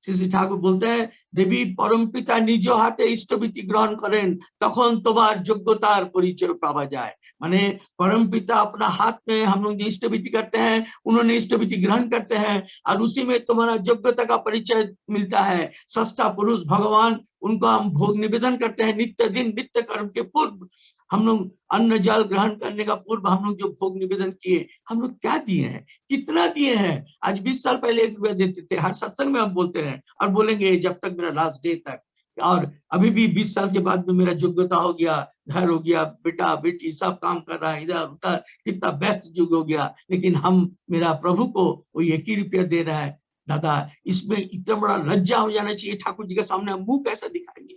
श्री ठाकुर बोलते हैं देवी परम पिता निज हाथे इष्टविधि ग्रहण करें तखन तोबार योग्यतार परिचय पावा जाए। माने परम पिता अपना हाथ में हम लोग इष्टविधि करते हैं, उन्होंने इष्टविधि ग्रहण करते हैं, और उसी में तुम्हारा योग्यता का परिचय मिलता है। सष्टा पुरुष भगवान, उनको हम भोग निवेदन करते हैं नित्य दिन नित्य कर्म के पूर्व, हम लोग अन्न जल ग्रहण करने का पूर्व हम लोग जो भोग निवेदन किए, हम लोग क्या दिए हैं, कितना दिए हैं। आज 20 साल पहले 1 रुपया देते थे, हर सत्संग में हम बोलते हैं और बोलेंगे जब तक मेरा लास्ट डे तक। और अभी भी 20 साल के बाद में मेरा योग्यता हो गया, घर हो गया, बेटा बेटी सब काम कर रहा है, इधर उधर कितना व्यस्त युग हो गया, लेकिन हम मेरा प्रभु को वो 1 ही रुपया दे रहा है। दादा, इसमें इतना बड़ा लज्जा हो जाना चाहिए, ठाकुर जी के सामने हम मुंह कैसे दिखाएंगे।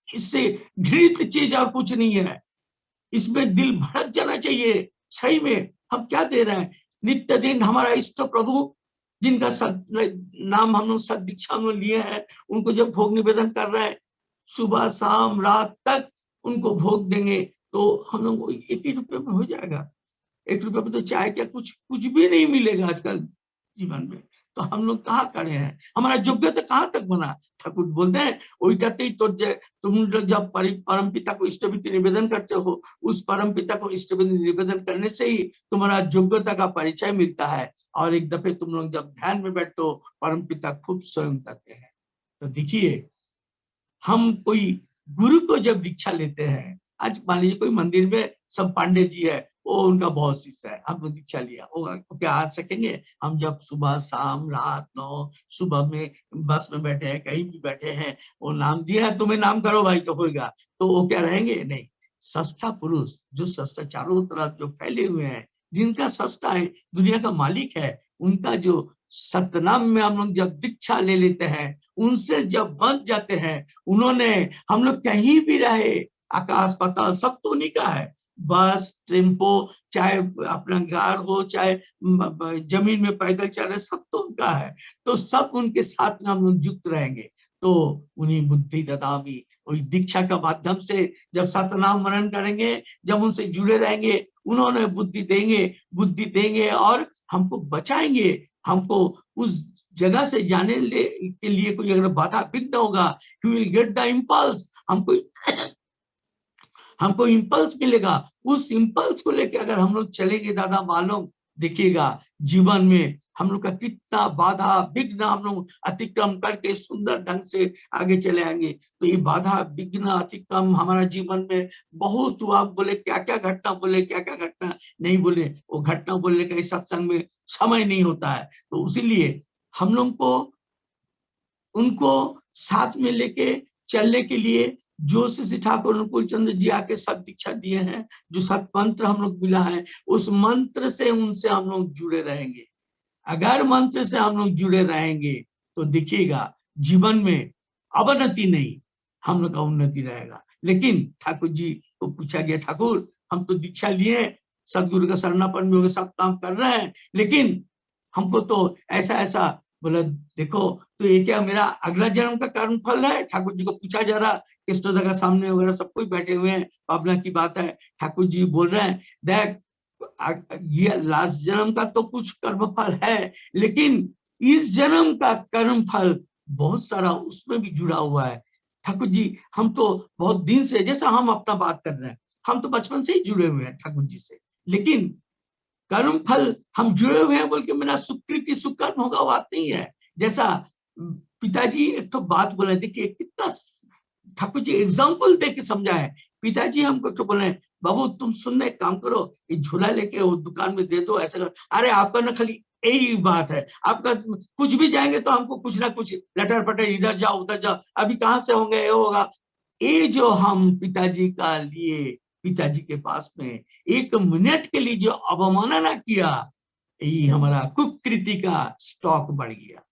इससे घृणित चीज और कुछ नहीं है। इसमें दिल भड़क जाना चाहिए, सही में हम क्या दे रहे हैं। नित्य दिन हमारा इष्ट प्रभु जिनका नाम हम लोग सद दीक्षा में लिए हैं, उनको जब भोग निवेदन कर रहे हैं, सुबह शाम रात तक उनको भोग देंगे, तो हम लोग 1 ही रुपये में हो जाएगा। 1 रुपये में तो चाय क्या कुछ कुछ भी नहीं मिलेगा आजकल जीवन में। तो हम लोग कहाँ खड़े हैं, हमारा योग्यता कहाँ तक बना। ठाकुर बोलते हैं ओइटाते ही तो तुम लोग जब परम पिता को इष्टविधि निवेदन करते हो, उस परम पिता को इष्टविधि निवेदन करने से ही तुम्हारा योग्यता का परिचय मिलता है। और एक दफे तुम लोग जब ध्यान में बैठो, परम पिता खुद स्वयं करते हैं। तो देखिए, हम कोई गुरु को जब दीक्षा लेते हैं, आज मान लीजिए कोई मंदिर में सब पांडे जी है, वो उनका बहुत शिष्य है, हम लोग दीक्षा लिया, वो क्या आ सकेंगे। हम जब सुबह शाम रात 9 सुबह में बस में बैठे हैं, कहीं भी बैठे हैं, वो नाम दिया है, तुम्हें नाम करो भाई तो होगा, तो वो क्या रहेंगे, नहीं। सस्ता पुरुष जो सस्ता चारों तरफ जो फैले हुए हैं, जिनका सस्ता है, दुनिया का मालिक है, उनका जो सतनाम में हम लोग जब दीक्षा ले लेते हैं, उनसे जब बंध जाते हैं, उन्होंने हम लोग कहीं भी रहे, आकाश पाताल सब तो उन्हीं का है। बस टेम्पो, चाहे अपना घर हो, चाहे जमीन में पैदल चल रहे, सब तो उनका है। तो सब उनके साथ में हम लोग युक्त रहेंगे। तो उन्हीं बुद्धि ददामी, वही दीक्षा का माध्यम से जब सतनाम मनन करेंगे, जब उनसे जुड़े रहेंगे, उन्होंने बुद्धि देंगे और हमको बचाएंगे। हमको उस जगह से जाने के लिए कोई अगर बाधा विघ्न होगा, you will get the impulse, हमको इम्पल्स मिलेगा। उस इम्पल्स को लेकर अगर हम लोग चलेंगे, दादा मालूम देखिएगा जीवन में हम लोग का कितना बाधा विघ्न हम लोग अतिक्रम करके सुंदर ढंग से आगे चले आएंगे। तो ये बाधा विघ्न अतिक्रम हमारा जीवन में बहुत हुआ। बोले क्या क्या घटना, बोले क्या क्या घटना नहीं, बोले वो घटना बोलने का इस सत्संग में समय नहीं होता है। तो इसीलिए हम लोग को उनको साथ में लेके चलने के लिए जो श्री ठाकुर अनुकूल चंद्र जी आके सत दीक्षा दिए हैं, जो सत मंत्र हम लोग मिला है, उस मंत्र से उनसे हम लोग जुड़े रहेंगे। अगर मंत्र से हम लोग जुड़े रहेंगे तो देखिएगा जीवन में अवनति नहीं, हम लोग का उन्नति रहेगा। लेकिन ठाकुर जी को पूछा गया, ठाकुर हम तो दीक्षा लिए, सदगुरु का शरणापन में सब काम कर रहे हैं, लेकिन हमको तो ऐसा ऐसा। बोला देखो, तो ये क्या मेरा अगला जन्म का कर्म फल है। ठाकुर जी को पूछा जा रहा, कृष्णोदा का सामने वगैरह सब कोई बैठे हुए हैं, भावना की बात है। ठाकुर जी बोल रहे हैं, देख ये लास्ट जन्म का तो कुछ कर्म फल है, लेकिन इस जन्म का कर्म फल बहुत सारा उसमें भी जुड़ा हुआ है। ठाकुर जी हम तो बहुत दिन से, जैसा हम अपना बात कर रहे हैं, हम तो बचपन से ही जुड़े हुए हैं ठाकुर जी से, लेकिन कर्म फल हम जुड़े हुए हैं बोल के मेरा सुकृति सुकर्म होगा, बात नहीं है। जैसा पिताजी एक तो बात बोले, देखिए कितना ठाकुर जी एग्जाम्पल दे के समझाए। पिताजी हमको तो बोले, बाबू तुम सुनने काम करो, ये झूला लेके वो दुकान में दे दो, ऐसा कर। अरे आपका ना खाली यही बात है, आपका कुछ भी जाएंगे तो हमको कुछ ना कुछ लटर पटर, इधर जाओ उधर जाओ, अभी कहाँ से होंगे, ये होगा। ये जो हम पिताजी का लिए, पिताजी के पास में 1 मिनट के लिए जो अवमानना किया, यही हमारा कुकृति का स्टॉक बढ़ गया।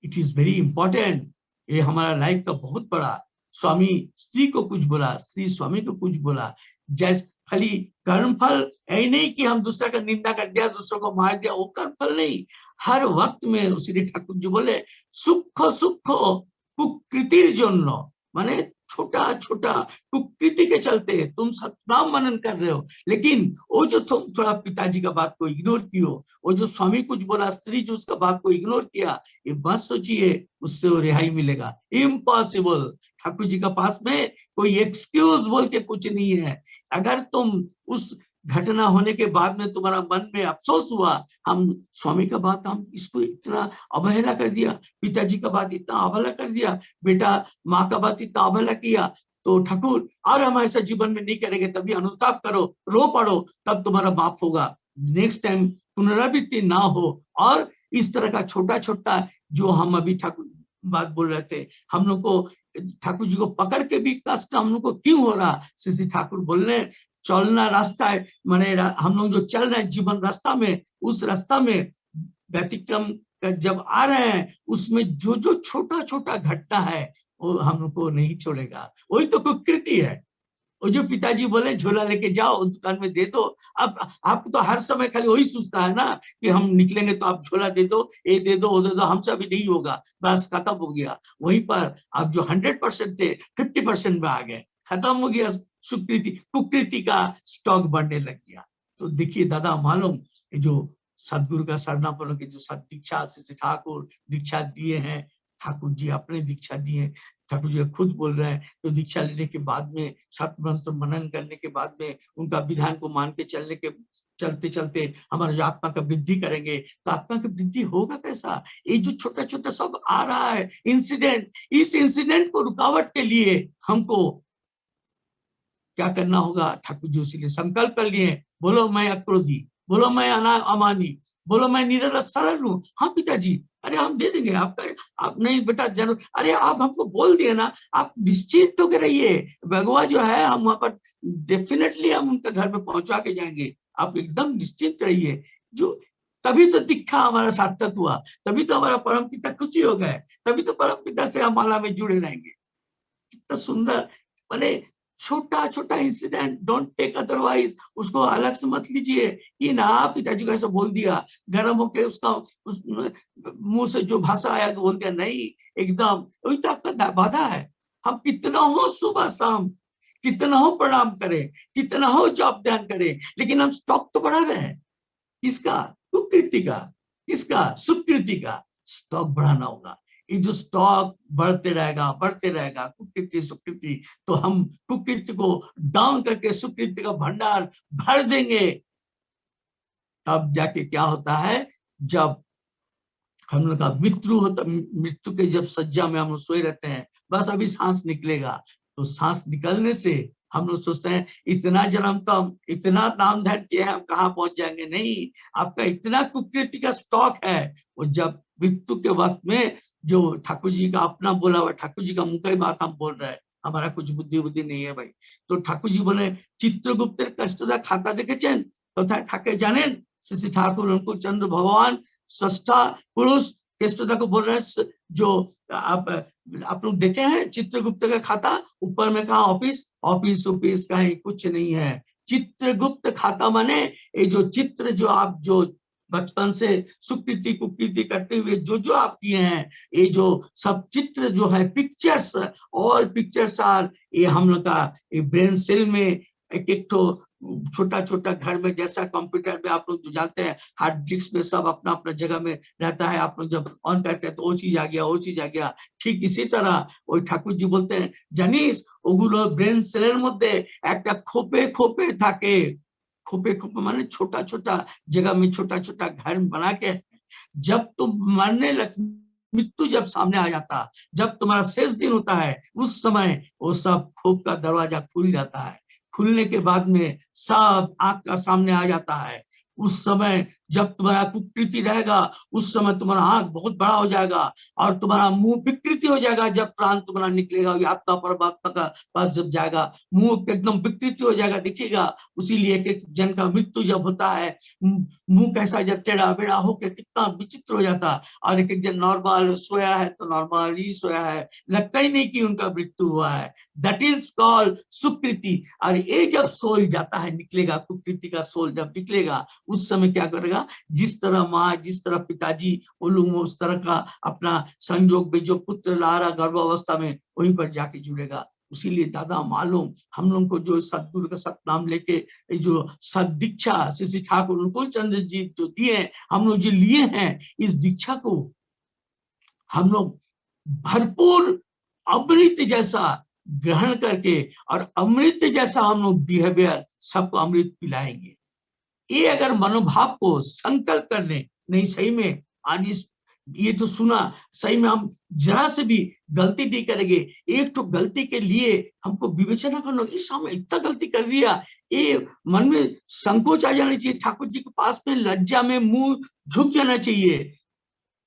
It is very important. ये हमारा लाइफ का बहुत बड़ा, स्वामी स्त्री को कुछ बोला, स्त्री स्वामी को कुछ बोला। जैसे खाली कर्म फल यही नहीं कि हम दूसरा का निंदा कर दिया, दूसरों को मार दिया, वो कर्म फल नहीं। हर वक्त में श्री ठाकुर जी बोले, सुख सुख कुकृतिर जन्य, माने छोटा छोटा कुकृति के चलते तुम सतनाम मनन कर रहे हो, लेकिन वो जो तुम थोड़ा पिताजी का बात को इग्नोर कियो, वो जो स्वामी कुछ बोला, स्त्री जो उसका बात को इग्नोर किया, ये बस सोचिए उससे वो रिहाई मिलेगा, इम्पॉसिबल। ठाकुर जी का पास में कोई एक्सक्यूज बोल के कुछ नहीं है। अगर तुम उस घटना होने के बाद में तुम्हारा मन में अफसोस हुआ, हम स्वामी का बात, हम इसको इतना अवहेला कर दिया, पिताजी का बात इतना अवहेला कर दिया, बेटा माँ का बात इतना अवहेला किया, तो ठाकुर और हम ऐसा जीवन में नहीं करेंगे, तभी अनुताप करो, रो पड़ो, तब तुम्हारा माफ होगा, नेक्स्ट टाइम पुनरावृत्ति ना हो। और इस तरह का छोटा छोटा जो हम अभी ठाकुर बात बोल रहे थे, हम लोग को ठाकुर जी को पकड़ के भी कष्ट हम लोग को क्यों हो रहा, श्री ठाकुर बोल रहे चलना रास्ता है, माने हम लोग जो चल रहे हैं जीवन रास्ता में, उस रास्ता में व्यतिक्रम जब आ रहे हैं, उसमें जो जो छोटा छोटा घटना है वो हम लोग को नहीं छोड़ेगा। वही तो कुकृति है। वो जो पिताजी बोले झोला लेके जाओ दुकान में दे दो, अब आप तो हर समय खाली वही सोचता है ना कि हम निकलेंगे तो आप झोला दे दो, ये दे दो, वो दे दो, हमसे अभी नहीं होगा, बस खत्म हो गया। वहीं पर आप जो 100% थे 50% में आ गए, खत्म हो गया। सुकृति कुकृति का स्टॉक बढ़ने लग गया। तो देखिए दादा मालूम, जो सदगुरु का शरणापन्न की जो सद दीक्षा से ठाकुर दीक्षा दिए हैं, ठाकुर जी अपने दीक्षा दिए, ठाकुर जी खुद बोल रहे हैं, तो दीक्षा लेने के बाद में छठ मंत्र मनन करने के बाद में उनका विधान को मान के चलने के चलते चलते हमारे जो आत्मा का वृद्धि करेंगे, तो आत्मा की वृद्धि होगा कैसा? ये जो छोटा छोटा सब आ रहा है इंसिडेंट, इस इंसिडेंट को रुकावट के लिए हमको क्या करना होगा? ठाकुर जी उसीलिए संकल्प कर लिए, बोलो मैं अक्रोधी, बोलो मैं अमानी, बोलो मैं निरल सरल हूँ। हाँ पिताजी, अरे हम दे देंगे आपका, आप नहीं बेटा जरूर, अरे आप हमको बोल दिए ना, आप निश्चित होकर रहिए, भगवा जो है हम वहां पर डेफिनेटली हम उनके घर में पहुंचा के जाएंगे, आप एकदम निश्चिंत रहिए। जो तभी तो दीक्षा हमारा सार्थक हुआ, तभी तो हमारा परम पिता खुशी हो गए, तभी तो परम पिता से हम माला में जुड़े रहेंगे। कितना सुंदर, माने छोटा छोटा इंसिडेंट, डोंट टेक अदरवाइज, उसको अलग से मत लीजिए कि ना पिताजी को ऐसा बोल दिया, गर्म होके उसका मुंह से जो भाषा आया तो बोल दिया, नहीं एकदम वही तो आपका बाधा है। हम कितना हो सुबह शाम, कितना हो प्रणाम करें, कितना हो जॉब ध्यान करें, लेकिन हम स्टॉक तो बढ़ा रहे हैं। किसका? कुकृति का। किसका? सुकृति का। स्टॉक बढ़ाना होगा। ये जो स्टॉक बढ़ते रहेगा कुकृति सुकृति, तो हम कुकृति को डाउन करके सुकृति का भंडार भर देंगे। तब जाके क्या होता है, जब हम लोग का मृत्यु होता, मृत्यु के जब सज्जा में हम लोग सोए रहते हैं, बस अभी सांस निकलेगा, तो सांस निकलने से हम लोग सोचते हैं इतना जन्म तो हम इतना नाम धन किए हैं, हम कहाँ पहुंच जाएंगे। नहीं, आपका इतना कुकृति का स्टॉक है, वो जब मृत्यु के वक्त में, जो ठाकुर जी का अपना बोला हुआ, ठाकुर जी का मुंह की बात हम बोल रहे हैं, हमारा कुछ बुद्धि नहीं है भाई। तो ठाकुर जी बोले चित्रगुप्त कष्टदा खाता देखेছেন तथा ठाके जानेन, श्री ठाकुर उनको चंद्र भगवान स्रष्टा पुरुष केष्टदा को बोल रहे हैं, जो आप लोग देखे हैं चित्रगुप्त का खाता, ऊपर में कहा ऑफिस, ऑफिस ऑफिस कहीं कुछ नहीं है। चित्रगुप्त खाता माने ये जो चित्र, जो आप जो बचपन से सुकृति कुकृति करते हुए जो जो आप किए हैं, ये जो सब चित्र जो है पिक्चर्स, ऑल पिक्चर्स आर, ये हम लोग का ब्रेन सेल में एक एक तो छोटा छोटा घर में, जैसा कंप्यूटर में आप लोग जो जानते हैं हार्ड डिस्क में सब अपना अपना जगह में रहता है, आप लोग जब ऑन करते हैं तो वो चीज आ गया, वो चीज आ गया। ठीक इसी तरह वही ठाकुर जी बोलते हैं, জানিস ওগুলো ब्रेन सेलेर মধ্যে একটা खोपे खोपे থাকে, खोपे खोपे माने छोटा छोटा जगह में छोटा छोटा घर बना के, जब तुम मरने लग, मृत्यु जब सामने आ जाता, जब तुम्हारा शेष दिन होता है, उस समय वो सब खोप का दरवाजा खुल जाता है। खुलने के बाद में सब आंख का सामने आ जाता है। उस समय जब तुम्हारा कुकृति रहेगा, उस समय तुम्हारा आंख बहुत बड़ा हो जाएगा और तुम्हारा मुंह विकृति हो जाएगा। जब प्राण तुम्हारा निकलेगा, आत्मा परमात्मा का पास जब जाएगा, मुंह एकदम विकृति हो जाएगा, दिखेगा। उसीलिए एक जन का मृत्यु जब होता है, मुंह कैसा जब टेढ़ा बेड़ा होकर कितना विचित्र हो जाता, और एक जन नॉर्मल सोया है तो नॉर्मल ही सोया है, लगता ही नहीं कि उनका मृत्यु हुआ है। दैट इज कॉल्ड सुकृति। और ये जब सोल जाता है, निकलेगा, कुकृति का सोल जब निकलेगा, उस समय क्या करेगा, जिस तरह माँ, जिस तरह पिताजी, वो लोग उस तरह का अपना संयोग में जो पुत्र ला रहा गर्भावस्था में, वहीं पर जाके जुड़ेगा। उसीलिए दादा मालूम हम लोग को जो सतगुरु का सतनाम लेके जो सद दीक्षा श्री ठाकुर अनुकूल चंद्र जी जो दिए, हम लोग जो लिए हैं, इस दीक्षा को हम लोग भरपूर अमृत जैसा ग्रहण करके, और अमृत जैसा हम लोग बिहेवियर सबको अमृत पिलाएंगे। ये अगर मनोभाव को संकल्प कर ले, नहीं सही में आज इस ये तो सुना, सही में हम जरा से भी गलती नहीं करेंगे, एक तो गलती के लिए हमको विवेचना करना, इस समय इतना गलती कर दिया, ये मन में संकोच आ जाना चाहिए, ठाकुर जी के पास में लज्जा में मुंह झुक जाना चाहिए।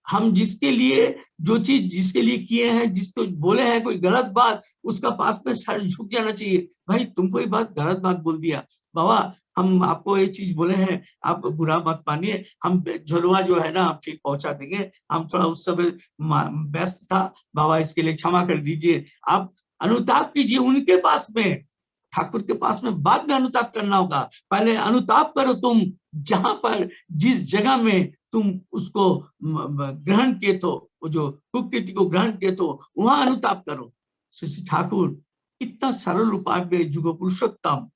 हम जिसके लिए जो चीज जिसके लिए किए हैं, जिसको बोले हैं कोई गलत बात, उसका पास में सर झुक जाना चाहिए। भाई तुमको ये बात गलत बात बोल दिया बाबा, हम आपको ये चीज बोले हैं, आप बुरा मत मानिए, हम झुलवा जो है ना आप ठीक पहुंचा देंगे, हम थोड़ा उस समय व्यस्त था बाबा, इसके लिए क्षमा कर दीजिए। आप अनुताप कीजिए उनके पास में, ठाकुर के पास में बाद में अनुताप करना होगा, पहले अनुताप करो तुम, जहां पर जिस जगह में तुम उसको ग्रहण किए तो, वो जो कुकृति को ग्रहण किए तो वहां अनुताप करो। श्री ठाकुर इतना सरल उपाय में जुगो पुरुषोत्तम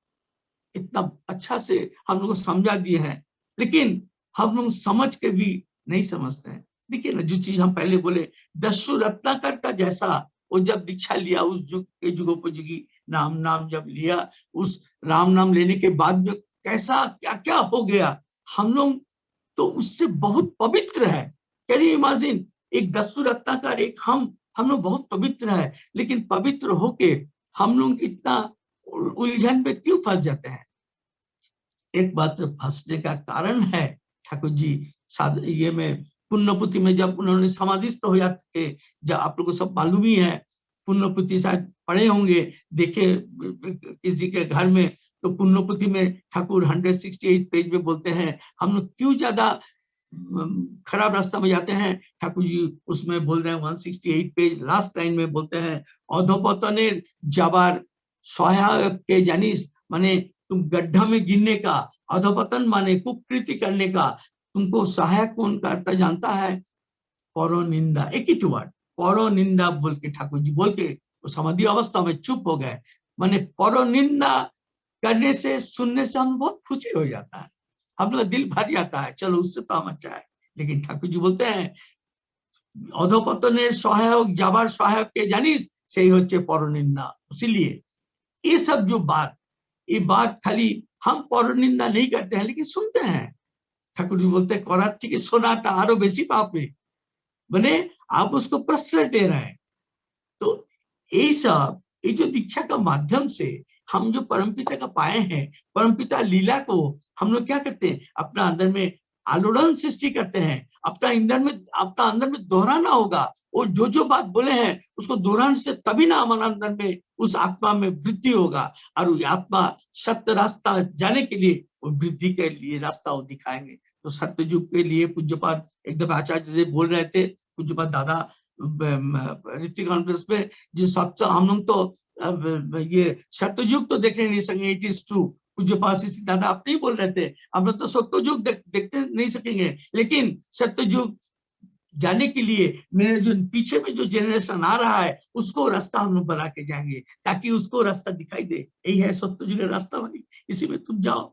इतना अच्छा से हम लोग को समझा दिए हैं, लेकिन हम लोग समझ के भी नहीं समझते हैं। देखिए ना, जो चीज हम पहले बोले, दस्यु रत्नाकर का जैसा, वो जब दीक्षा लिया उस युग के जुगोपयोगी नाम जब लिया, उस राम नाम लेने के बाद में कैसा क्या क्या हो गया, हम लोग तो उससे बहुत पवित्र है। कैन यू इमेजिन, एक दस्यु रत्नाकर, एक हम लोग बहुत पवित्र है, लेकिन पवित्र होके हम लोग इतना उलझन में क्यों फंस जाते हैं? एक बात फंसने का कारण है, ठाकुर जी ये में पुण्यपुति में जब उन्होंने समाधिस्थ हो जाते थे, जब आप लोगों को सब मालूम ही है, पुण्यपुति शायद पढ़े होंगे, देखे किसी के घर में, तो पुण्यपुति में ठाकुर 168 पेज में बोलते हैं, हम लोग क्यों ज्यादा खराब रास्ता में जाते हैं। ठाकुर जी उसमें बोल रहे हैं 168 पेज लास्ट लाइन में बोलते हैं, अधोपतनेर जाबार सहायक के जानिस, माने तुम गड्ढा में गिरने का, अधोपतन माने कुकृति करने का, तुमको सहायक कौन करता जानता है? परो निंदा, एक ही वर्ड परो निंदा बोल के ठाकुर जी बोल के वो समाधि अवस्था में चुप हो गए। माने परो निंदा करने से, सुनने से हम बहुत खुशी हो जाता है, हम लोग दिल भर जाता है, चलो उससे तो हम अच्छा है। लेकिन ठाकुर जी बोलते हैं अधोपतने सहायक जाबार सहायक के जानिस, সেই হচ্ছে পরনিন্দা। इसीलिए ये सब जो बात, ये बात खाली हम परनिंदा नहीं करते हैं, लेकिन सुनते हैं। ठाकुर जी बोलते हैं करार থেকে শোনাটা আরো বেশি পাপে, মানে आप उसको प्रश्रय दे रहे हैं। तो ये सब, ये जो दीक्षा का माध्यम से हम जो परमपिता का पाए हैं, परमपिता लीला को हम लोग क्या करते हैं, अपना अंदर में आलोड़न सृष्टि करते हैं, अपना अंदर में दोहराना होगा, और जो बात बोले हैं उसको दोहराने से तभी ना हमारे अंदर में उस आत्मा में वृद्धि होगा, और वो आत्मा सत्य रास्ता जाने के लिए वो वृद्धि के लिए रास्ता वो दिखाएंगे। तो सत्य युग के लिए पूज्यपाद एकदम आचार्य जी बोल रहे थे, पूज्यपाद दादा ऋतिक कॉन्फ्रेंस में, जिस सत्य हम लोग तो ये सत्ययुग तो देखने नहीं सकेंगे, इट इज ट्रू, पूज्य पास दादा आप नहीं बोल रहे थे, हम लोग तो सत्ययुग देखते नहीं सकेंगे, लेकिन सत्ययुग जाने के लिए मेरे जो पीछे में जो जनरेशन आ रहा है उसको रास्ता हम लोग बना के जाएंगे, ताकि उसको रास्ता दिखाई दे, यही है सत्ययुग का रास्ता भाई, इसी में तुम जाओ।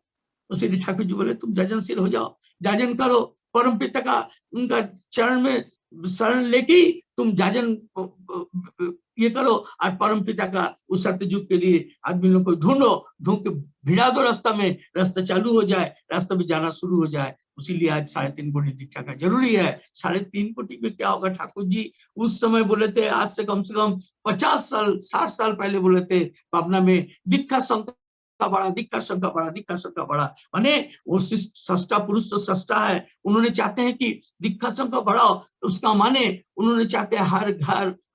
उसी ठाकुर जी बोले तुम जाजनशील हो जाओ, जाजन करो, परम पिता का उनका चरण में शरण लेके तुम जाजन ये करो, और परम पिता का उस सत्ययुग के लिए आदमी लोग को ढूंढ के भिड़ा दो रास्ता में, रास्ता चालू हो जाए, रास्ता में जाना शुरू हो जाए। उसीलिए आज 3.5 कोटि दीक्षा का जरूरी है। 3.5 कोटि में क्या होगा, ठाकुर जी उस समय बोले थे, आज से कम 50 साल 60 साल पहले बोले थे पाबना में, दीक्षा संख्या बड़ा, दीक्षा संख्या बड़ा, दीक्षा संख्या बड़ा, माने वो सष्टा पुरुष तो सष्टा है, उन्होंने चाहते हैं कि दीक्षा संख्या बढ़ाओ, उसका माने उन्होंने चाहते हैं हर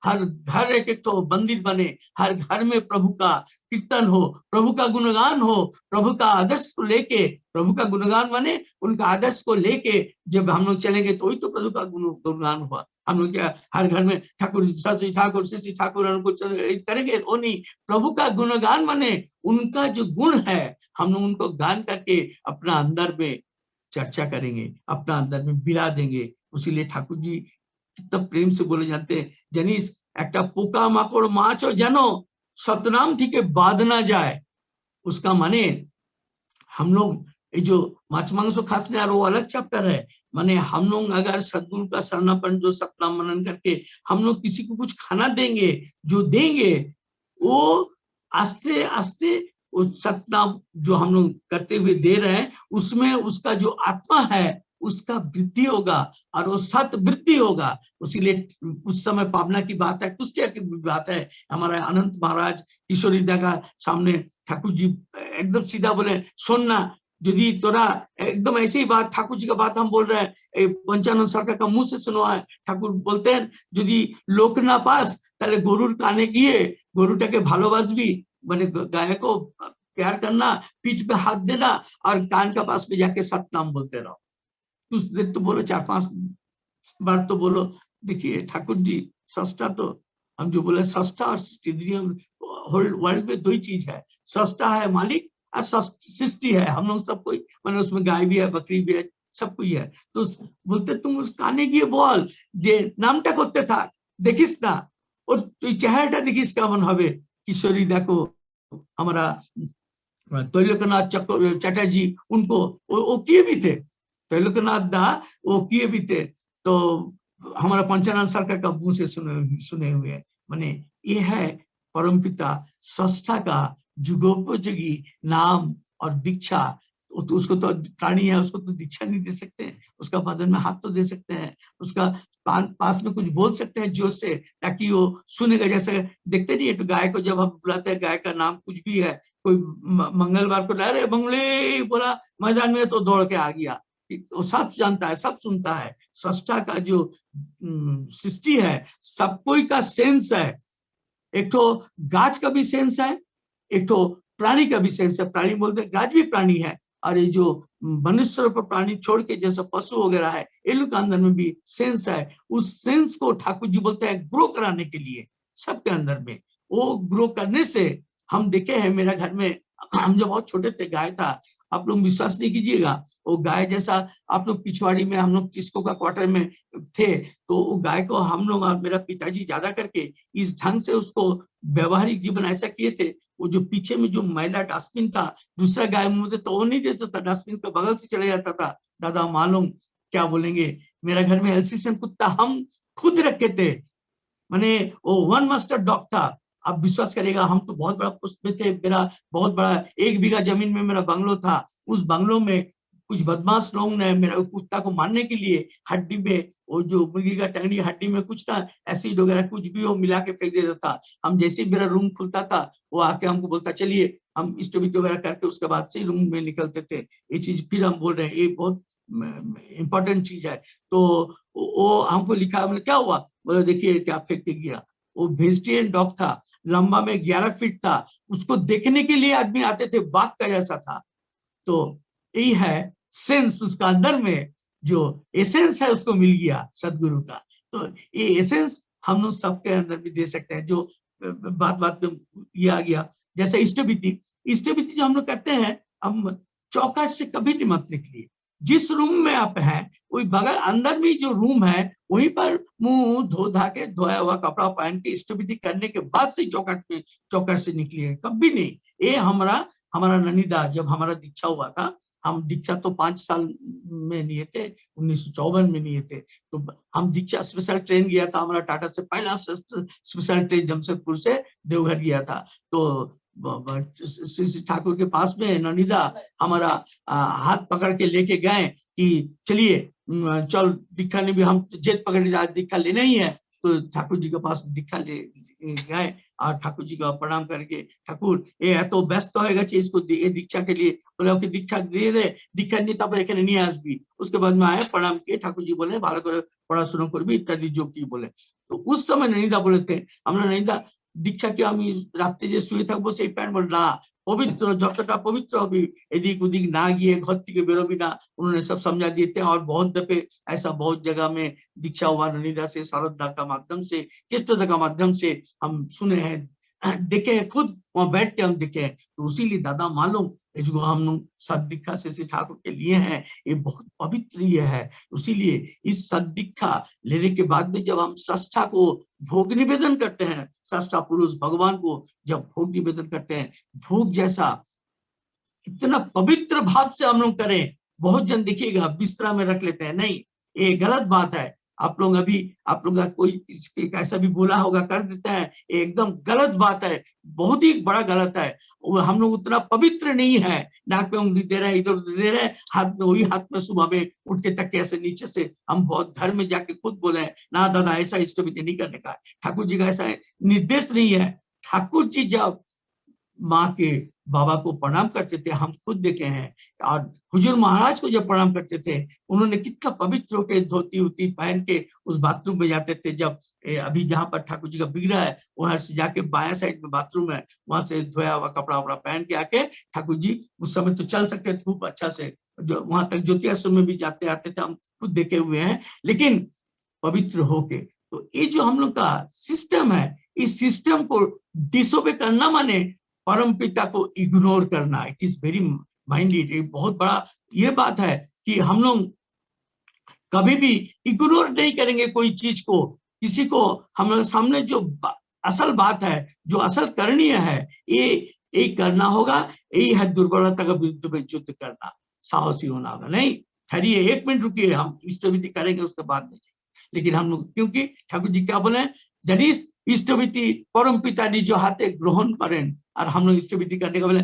घर एक एक तो मंदिर बने, हर घर में प्रभु का कीर्तन हो, प्रभु का गुणगान हो, प्रभु का आदर्श को लेके, प्रभु का गुणगान माने उनका आदर्श को लेके जब हम लोग चलेंगे तो ही तो प्रभु का गुणगान हुआ। हम लोग क्या हर घर में ठाकुर श्री ठाकुर श्री ठाकुर करेंगे, वो नहीं, प्रभु का गुणगान माने उनका जो गुण है हम लोग उनको गान करके अपना अंदर में चर्चा करेंगे, अपना अंदर में बिला देंगे। उसीलिए ठाकुर जी कितना प्रेम से बोले जाते हैं, जनीस একটা পোকা মাকড় মাছও যেন सतनाम ठीक है बाध ना जाए, उसका माने हम लोग ये जो माछ मांस खासने और वो अलग चैप्टर है, माने हम लोग अगर सदगुरु का शरणापन जो सतनाम मनन करके हम लोग किसी को कुछ खाना देंगे, जो देंगे वो आस्ते आस्ते वो सतनाम जो हम लोग करते हुए दे रहे हैं, उसमें उसका जो आत्मा है उसका वृद्धि होगा और वो सत वृद्धि होगा। इसीलिए उस समय पावना की बात है, कुछ की बात है। हमारा अनंत महाराज किशोरी दा का सामने ठाकुर जी एकदम सीधा बोले, सुनना यदि तोरा एकदम ऐसी ही बात, ठाकुर जी का बात हम बोल रहे हैं, पंचानन सरकार का मुंह से सुनो है। ठाकुर बोलते हैं यदि लोक ना पास তাহলে গরুর কানে গিয়ে গরুটাকে ভালোবাসবি, মানে गाय को प्यार करना, पीठ पे हाथ देना और कान का पास में जाके सतनाम बोलते रहो। कुछ देर तो बोलो, 4-5 बार तो बोलो। देखिए ठाकुर जी सस्ता, तो हम जो बोले सस्ता और होल वर्ल्ड में दो ही चीज है, सस्ता है मालिक और सृष्टि है। हम लोग सब कोई, मैंने उसमें गाय भी है, बकरी भी है, सब कोई है। तो बोलते तुम उस काने गিয়ে বল যে নামটা করতে থাক, দেখিস না ওর তুই চেহারাটা দেখিস কেমন হবে। কিশোরী দেখো हमारा तैलकनाथ चटर्जी, उनको वो किए भी थे, तैलकनाथ दा वो किए भी थे। तो हमारा पंचानन सरकार का मुंह से सुने हुए, माने ये है परमपिता सष्टा का जुगोपयोगी नाम और दीक्षा। तो उसको तो प्राणी है, उसको तो दीक्षा नहीं दे सकते, उसका बदन में हाथ तो दे सकते हैं, उसका पास में कुछ बोल सकते हैं जोश से, ताकि वो सुनेगा। जैसे देखते नहीं है तो गाय को जब हम बुलाते हैं, गाय का नाम कुछ भी है, कोई मंगलवार को अरे मंगले बोला मैदान में, तो दौड़ के आ गया। वो सब जानता है, सब सुनता है। सष्टा का जो सृष्टि है, सब कोई का सेंस है। एक तो गाछ का भी सेंस है, एक तो प्राणी का भी सेंस है। प्राणी बोलते हैं, गाछ भी प्राणी है, और ये जो मनुष्य पर प्राणी छोड़ के जैसे पशु वगैरह है, इन लोग के अंदर में भी सेंस है। उस सेंस को ठाकुर जी बोलते हैं ग्रो कराने के लिए सबके अंदर में। वो ग्रो करने से हम देखे हैं, मेरा घर में हम जब बहुत छोटे थे गाय था, आप लोग विश्वास नहीं कीजिएगा, वो गाय जैसा, आप लोग पिछवाड़ी में हम लोग किसको का क्वार्टर में थे, तो वो गाय को हम लोग और मेरा पिताजी ज्यादा करके इस ढंग से उसको व्यवहारिक जीवन ऐसा किए थे। वो जो पीछे में जो मैला डस्टबिन था, दूसरा गाय मुझे तो वो नहीं देता था, डस्टबिन के बगल से चले जाता था। दादा मालूम क्या बोलेंगे, मेरा घर में एल्सीशियन कुत्ता हम खुद रखे थे, माने वो 1 मास्टर डॉग था। आप विश्वास करेगा, हम तो बहुत बड़ा पोस्ट में थे, मेरा बहुत बड़ा 1 बीघा जमीन में मेरा बंगलो था। उस बंगलो में कुछ बदमाश लोग ने मेरा कुत्ता को मारने के लिए हड्डी में, वो जो मुर्गी का टंगड़ी हड्डी में कुछ ना एसिड वगैरह कुछ भी वो मिला के फेंक देता था। हम जैसे ही मेरा रूम खुलता था, वो आके हमको बोलता चलिए, हम इष्टमित वगैरह करके उसके बाद से रूम में निकलते थे। ये चीज फिर हम बोल रहे हैं, ये बहुत इंपॉर्टेंट चीज है। तो वो हमको लिखा, बोले क्या हुआ, बोले देखिए क्या फेंक के गया। वो वेजिटेरियन डॉग था, लंबा में 11 फीट था, उसको देखने के लिए आदमी आते थे, बाघ का जैसा था। तो यही है सेंस, उसका अंदर में जो एसेंस है उसको मिल गया सदगुरु का। तो ये एसेंस हम लोग सबके अंदर भी दे सकते हैं। जो बात बात में ये आ गया, जैसे इष्टविधि, इष्टविधि जो हम लोग करते हैं, हम चौखट से कभी नहीं मत निकलिए। जिस रूम में आप हैं, वही बगल अंदर में जो रूम है, वहीं पर मुंह धो धा के धोया हुआ कपड़ा पहन के इष्टविधि करने के बाद से चौखट से निकलिए, कभी नहीं। ये हमारा ननिदा, जब हमारा दीक्षा हुआ था, हम दीक्षा तो 5 साल में लिए थे, 1954 में लिए थे। तो हम दीक्षा स्पेशल ट्रेन गया था, हमारा टाटा से पहला स्पेशल ट्रेन जमशेदपुर से देवघर गया था। तो श्री ठाकुर के पास में ननिदा हमारा हाथ पकड़ के लेके गए कि चलिए चल दीक्षा ने भी, हम जेद पकड़ लिया, दीक्षा लेना ही है। तो ठाकुर जी के पास दीक्षा ले गए और ठाकुर जी का प्रणाम करके, ठाकुर ये तो व्यस्त होगा इसको दीक्षा के लिए, बोले दीक्षा दे दे, दीक्षा नहीं तब एखे नहीं आसबी। उसके बाद में आए, प्रणाम किए, ठाकुर जी बोले भालो करे पढ़ाशोना करबी इत्यादि जो की बोले। तो उस समय ननिदा बोले थे, আমরা ননিদা দীক্ষা কি আমি রাতে যে শুয়ে থাকবো সেই প্যান্ট, বল না पवित्र যতটা पवित्र होगी, एदिक उदिक ना गए, घर থেকে बेरोबी ना। उन्होंने सब समझा दिए थे। और बहुत दफे ऐसा बहुत जगह में दीक्षा हुआ ननिदा से, शारदा का माध्यम से, कृष्णदा का माध्यम से हम सुने हैं, देखे हैं, खुद वहां बैठ के हम देखे हैं। तो इसीलिए दादा मालूम जो हम लोग सददीक्षा से ठाकुर के लिए हैं, ये बहुत पवित्र ये है। इसीलिए इस सददीक्षा लेने के बाद में जब हम सष्टा को भोग निवेदन करते हैं, सष्टा पुरुष भगवान को जब भोग निवेदन करते हैं, भोग जैसा इतना पवित्र भाव से हम लोग करें। बहुत जन देखिएगा बिस्तरा में रख लेते हैं, नहीं, ये गलत बात है। आप लोग का कोई एक ऐसा भी बोला होगा कर देते हैं, एकदम गलत बात है, बहुत ही बड़ा गलत है। हम लोग उतना पवित्र नहीं है, नाक पे उंगली दे रहे हैं, इधर उधर दे रहे हैं, हाथ में सुबह में उठ के तकिया से नीचे से हम बहुत घर में जाके खुद बोले हैं ना दादा ऐसा इष्टविधि नहीं करने का। ठाकुर जी का ऐसा निर्देश नहीं है। ठाकुर जी जब माँ के बाबा को प्रणाम करते थे, हम खुद देखे हैं, और हुजूर महाराज को जब प्रणाम करते थे, उन्होंने कितना पवित्र होकर धोती उती पहन के उस बाथरूम में जाते थे। जब अभी जहाँ पर ठाकुर जी का बिगड़ा है वहां से जाके बाया साइड में बाथरूम है, वहां से धोया हुआ कपड़ा वपड़ा पहन के आके ठाकुर जी उस समय तो चल सकते थे खूब अच्छा से, जो वहां तक ज्योति आश्रम में भी जाते आते थे, हम खुद देखे हुए हैं। लेकिन पवित्र होके, तो ये जो हम लोग का सिस्टम है, इस सिस्टम को डिसोबे करना माने परम पिता को इग्नोर करना। इट इज वेरी माइंडेड, बहुत बड़ा ये बात है कि हम लोग कभी भी इग्नोर नहीं करेंगे कोई चीज को, किसी को। हम लोग सामने जो असल बात है, जो असल करणीय है, ये करना होगा। यही है दुर्बलता का विरुद्ध में युद्ध करना, साहसी होना होगा। नहीं ठहरिए, 1 मिनट रुकिए, हम इष्टविधि करेंगे उसके बाद में। लेकिन हम लोग, क्योंकि ठाकुर जी क्या बोले, जनिस इष्टविधि परम पिता निज हाथे ग्रहण करें, और हम लोग इष्टविधि करने का बोले,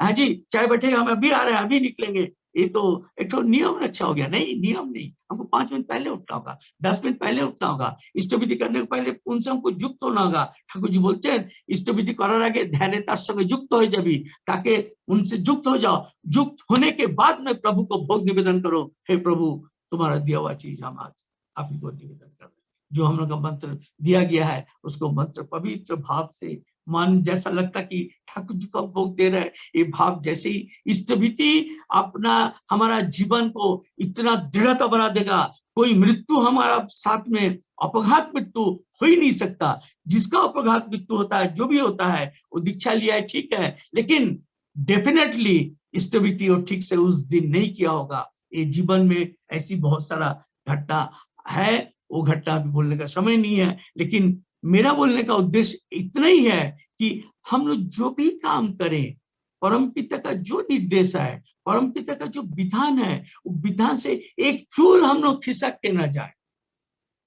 हाँ जी चाय बैठेगा, हम अभी आ रहे हैं, अभी निकलेंगे। ये तो एक तो नियम अच्छा हो गया। नहीं, नियम नहीं, हमको 5 मिनट पहले उठना होगा, 10 मिनट पहले उठना होगा। इष्टविधि करने के पहले उनसे हमको युक्त होना होगा। ठाकुर जी बोलते हैं इष्टविधि करार आगे ध्यान संगे युक्त हो जभी, ताकि उनसे युक्त हो जाओ। युक्त होने के बाद में प्रभु को भोग निवेदन करो, हे प्रभु तुम्हारा दिया हुआ चीज हम आज आप ही को निवेदन कर रहे हैं। जो हम लोग का मंत्र दिया गया है, उसको मंत्र पवित्र भाव से, मन जैसा लगता कि ठाकुर जी को भोग दे रहे हैं, ये भाव जैसे ही इष्टविधि अपना हमारा जीवन को इतना दृढ़ता बना देगा। कोई मृत्यु हमारा साथ में, अपघात मृत्यु हो ही नहीं सकता। जिसका अपघात मृत्यु होता है, जो भी होता है, वो दीक्षा लिया है ठीक है, लेकिन डेफिनेटली इष्टविधि और ठीक से उस दिन नहीं किया होगा। ये जीवन में ऐसी बहुत सारा घटना है, वो घटना भी बोलने का समय नहीं है। लेकिन मेरा बोलने का उद्देश्य इतना ही है कि हम लोग जो भी काम करें, परमपिता का जो निर्देश है, परमपिता का जो विधान है, वो विधान से एक चूल हम लोग खिसक के ना जाए।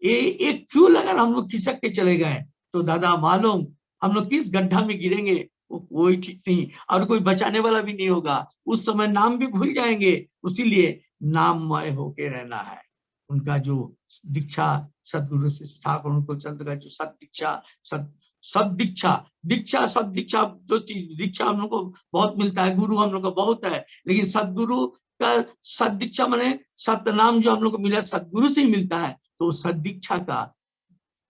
एक चूल अगर हम लोग खिसक के चले गए तो दादा मालूम हम लोग किस गड्ढा में गिरेंगे, वो कोई ठीक नहीं, और कोई बचाने वाला भी नहीं होगा। उस समय नाम भी भूल जाएंगे। उसीलिए नाममय होके रहना है। उनका जो दीक्षा, सदगुरु श्री ठाकुर उनको चंद का जो सद दीक्षा, सद दीक्षा, जो चीज दीक्षा हम लोग को बहुत मिलता है, गुरु हम लोग को बहुत है, लेकिन सदगुरु का सद दीक्षा माने सत्य नाम जो हम लोग को मिला सदगुरु से ही मिलता है। तो सद दीक्षा का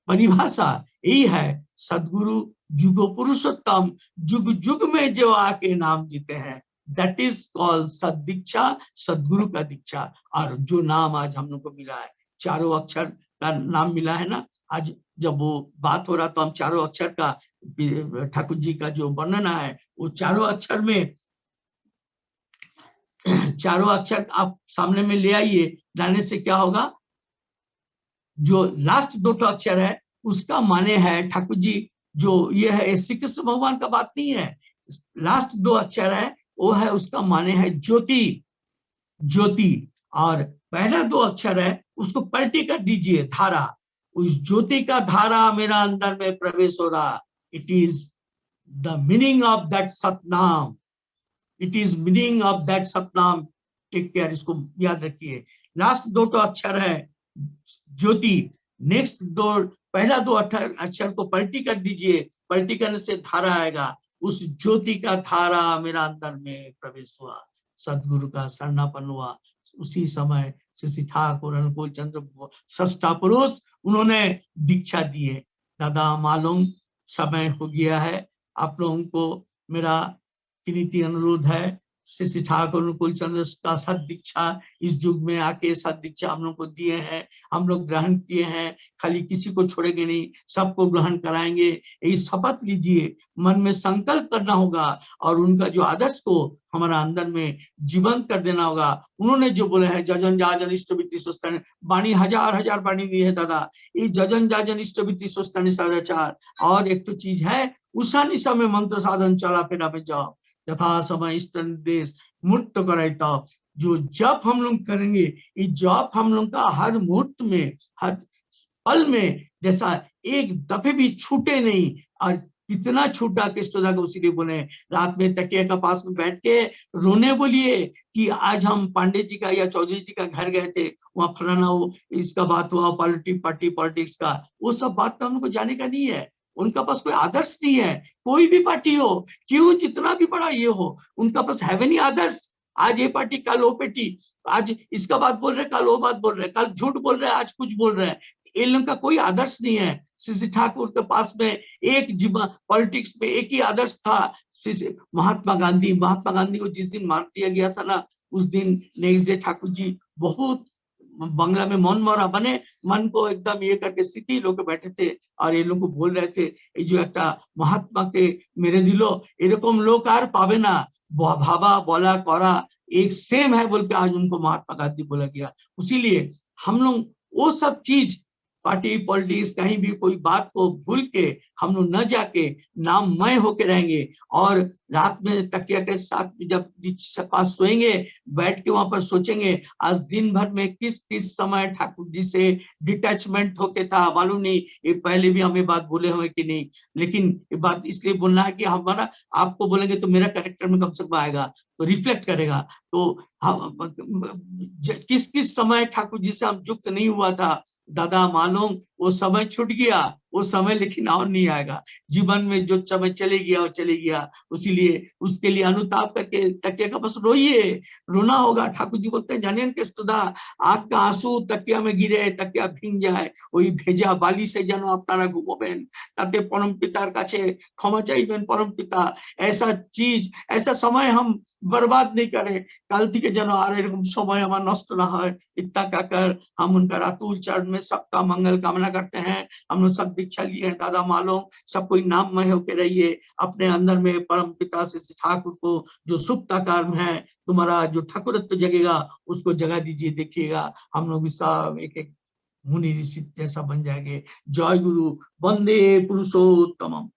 परिभाषा यही है, सदगुरु जुगो पुरुषोत्तम, जुग जुग में जो आके नाम जीते हैं, दैट इज कॉल्ड सद दीक्षा, सदगुरु का दीक्षा। और जो नाम आज हम लोग को मिला है, चारों अक्षर का नाम मिला है ना। आज जब वो बात हो रहा तो हम चारों अक्षर का, ठाकुर जी का जो वर्णना है, वो चारों अक्षर में, चारों अक्षर आप सामने में ले आइए, लाने से क्या होगा, जो लास्ट 2 अक्षर है उसका माने है ठाकुर जी, जो ये है श्री कृष्ण भगवान का बात नहीं है। लास्ट 2 अक्षर है, वो है उसका माने है ज्योति, ज्योति। और पहला 2 अक्षर है उसको पलटी कर दीजिए, धारा। उस ज्योति का धारा मेरा अंदर में प्रवेश हो रहा। It is the meaning of that Satnam, it is meaning of that Satnam. Take care, इसको याद रखिए। लास्ट 2 अक्षर है ज्योति, नेक्स्ट 2, पहला 2 अक्षर को पलटी कर दीजिए, पलटी करने से धारा आएगा। उस ज्योति का धारा मेरा अंदर में प्रवेश हुआ, सदगुरु का शरणापन हुआ। उसी समय श्री ठाकुर अनुकूल चंद्र षष्ठा पुरुष उन्होंने दीक्षा दी है। दादा मालूम समय हो गया है, आप लोगों को मेरा विनीत अनुरोध है, श्री ठाकुर अनुकूल चंद्र का सद दीक्षा इस युग में आके सद दीक्षा हम लोग को दिए हैं, हम लोग ग्रहण किए हैं। खाली किसी को छोड़ेंगे नहीं, सबको ग्रहण कराएंगे। यही शपथ लीजिए, मन में संकल्प करना होगा, और उनका जो आदर्श को हमारा अंदर में जीवंत कर देना होगा। उन्होंने जो बोले हैं जजन जाजन इष्टविधि सोचता वाणी, हजार बाणी दी है दादा। ये जजन जाजन इष्टविधि सोचता सदाचार। और एक तो चीज है, उषा निशा में मंत्र साधन चला फेरा में जाओ, यथा समय इष्ट निर्देश मूर्त कराई तब। जो जप हम लोग करेंगे, ये जप हम लोग का हर मुहूर्त में, हर पल में जैसा एक दफे भी छूटे नहीं। और कितना छूटा कृष्णदा को उसी बोले, रात में तकिया का पास में बैठ के रोने बोलिए कि आज हम पांडे जी का या चौधरी जी का घर गए थे, वहां फलाना वो इसका बात हुआ, पार्टी पॉलिटिक्स का, वो सब बात में हम लोग को जाने का नहीं है। उनका पास कोई आदर्श नहीं है, कोई भी पार्टी हो, क्यों जितना भी बड़ा ये हो, उनका पास है नहीं आदर्श। आज ये पार्टी कल वो पार्टी, आज इसका बात बोल रहे कल वो बात बोल रहे, कल झूठ बोल रहे आज कुछ बोल रहे हैं। इन लोगों का कोई आदर्श नहीं है। श्री ठाकुर के पास में एक जीवन पॉलिटिक्स में एक ही आदर्श था, महात्मा गांधी। महात्मा गांधी को जिस दिन मार दिया गया था ना, उस दिन नेक्स्ट डे ठाकुर जी बहुत बांग्ला में मन मरा बने, मन को एकदम ये करके स्थिति लोग बैठे थे और ये लोग को बोल रहे थे, ये जो एक महात्मा के मेरे दिलो एरकम लोग आर पावे ना, भाबा बोला करा एक सेम है बोल के आज उनको महात्मा गांधी बोला गया। इसीलिए हम लोग वो सब चीज पार्टी पॉलिटिक्स कहीं भी कोई बात को भूल के हम लोग न जाके नाममय होके रहेंगे। और रात में तकिया के साथ जब जिस पास सोएंगे, बैठ के वहां पर सोचेंगे आज दिन भर में किस किस समय ठाकुर जी से डिटैचमेंट होके था, मालूम नहीं। ये पहले भी हमें बात बोले हुए कि नहीं, लेकिन ये बात इसलिए बोलना है कि हमारा आपको बोलेंगे तो मेरा कैरेक्टर में कम से कम आएगा, तो रिफ्लेक्ट करेगा। तो हम किस किस समय ठाकुर जी से हम युक्त नहीं हुआ था, दादा मालूम वो समय छूट गया, वो समय लेकिन और नहीं आएगा। जीवन में जो समय चले गया और चले गया, इसीलिए उसके लिए अनुताप करके तकिया का बस रोइए, रोना होगा। ठाकुर जी बोलते हैं जानिए कृष्णदा, आपका आंसू तकिया में गिरे, तकिया भींग जाए, वही भेजा बाली से जनो আপনারা ঘুমোবেন, তাতে परम पितार কাছে क्षमा চাইবেন परम पिता। ऐसा चीज ऐसा समय हम बर्बाद नहीं करें, काल थी के जनो आर एरकम समय हमारा नष्ट ना हो, इतना कहकर हम उनका रातुल चरण में सबका मंगल कामना करते हैं। हम लोग सब दीक्षा लिए हैं, दादा मालो सब कोई नाममय होके रहिए, अपने अंदर में परम पिता से ठाकुर को जो सुप्त कर्म है, तुम्हारा जो ठाकुरत्व जगेगा उसको जगा दीजिए। देखिएगा हम लोग भी सब एक एक मुनि ऋषि जैसा बन जाएंगे। जय गुरु, वंदे पुरुषोत्तमम।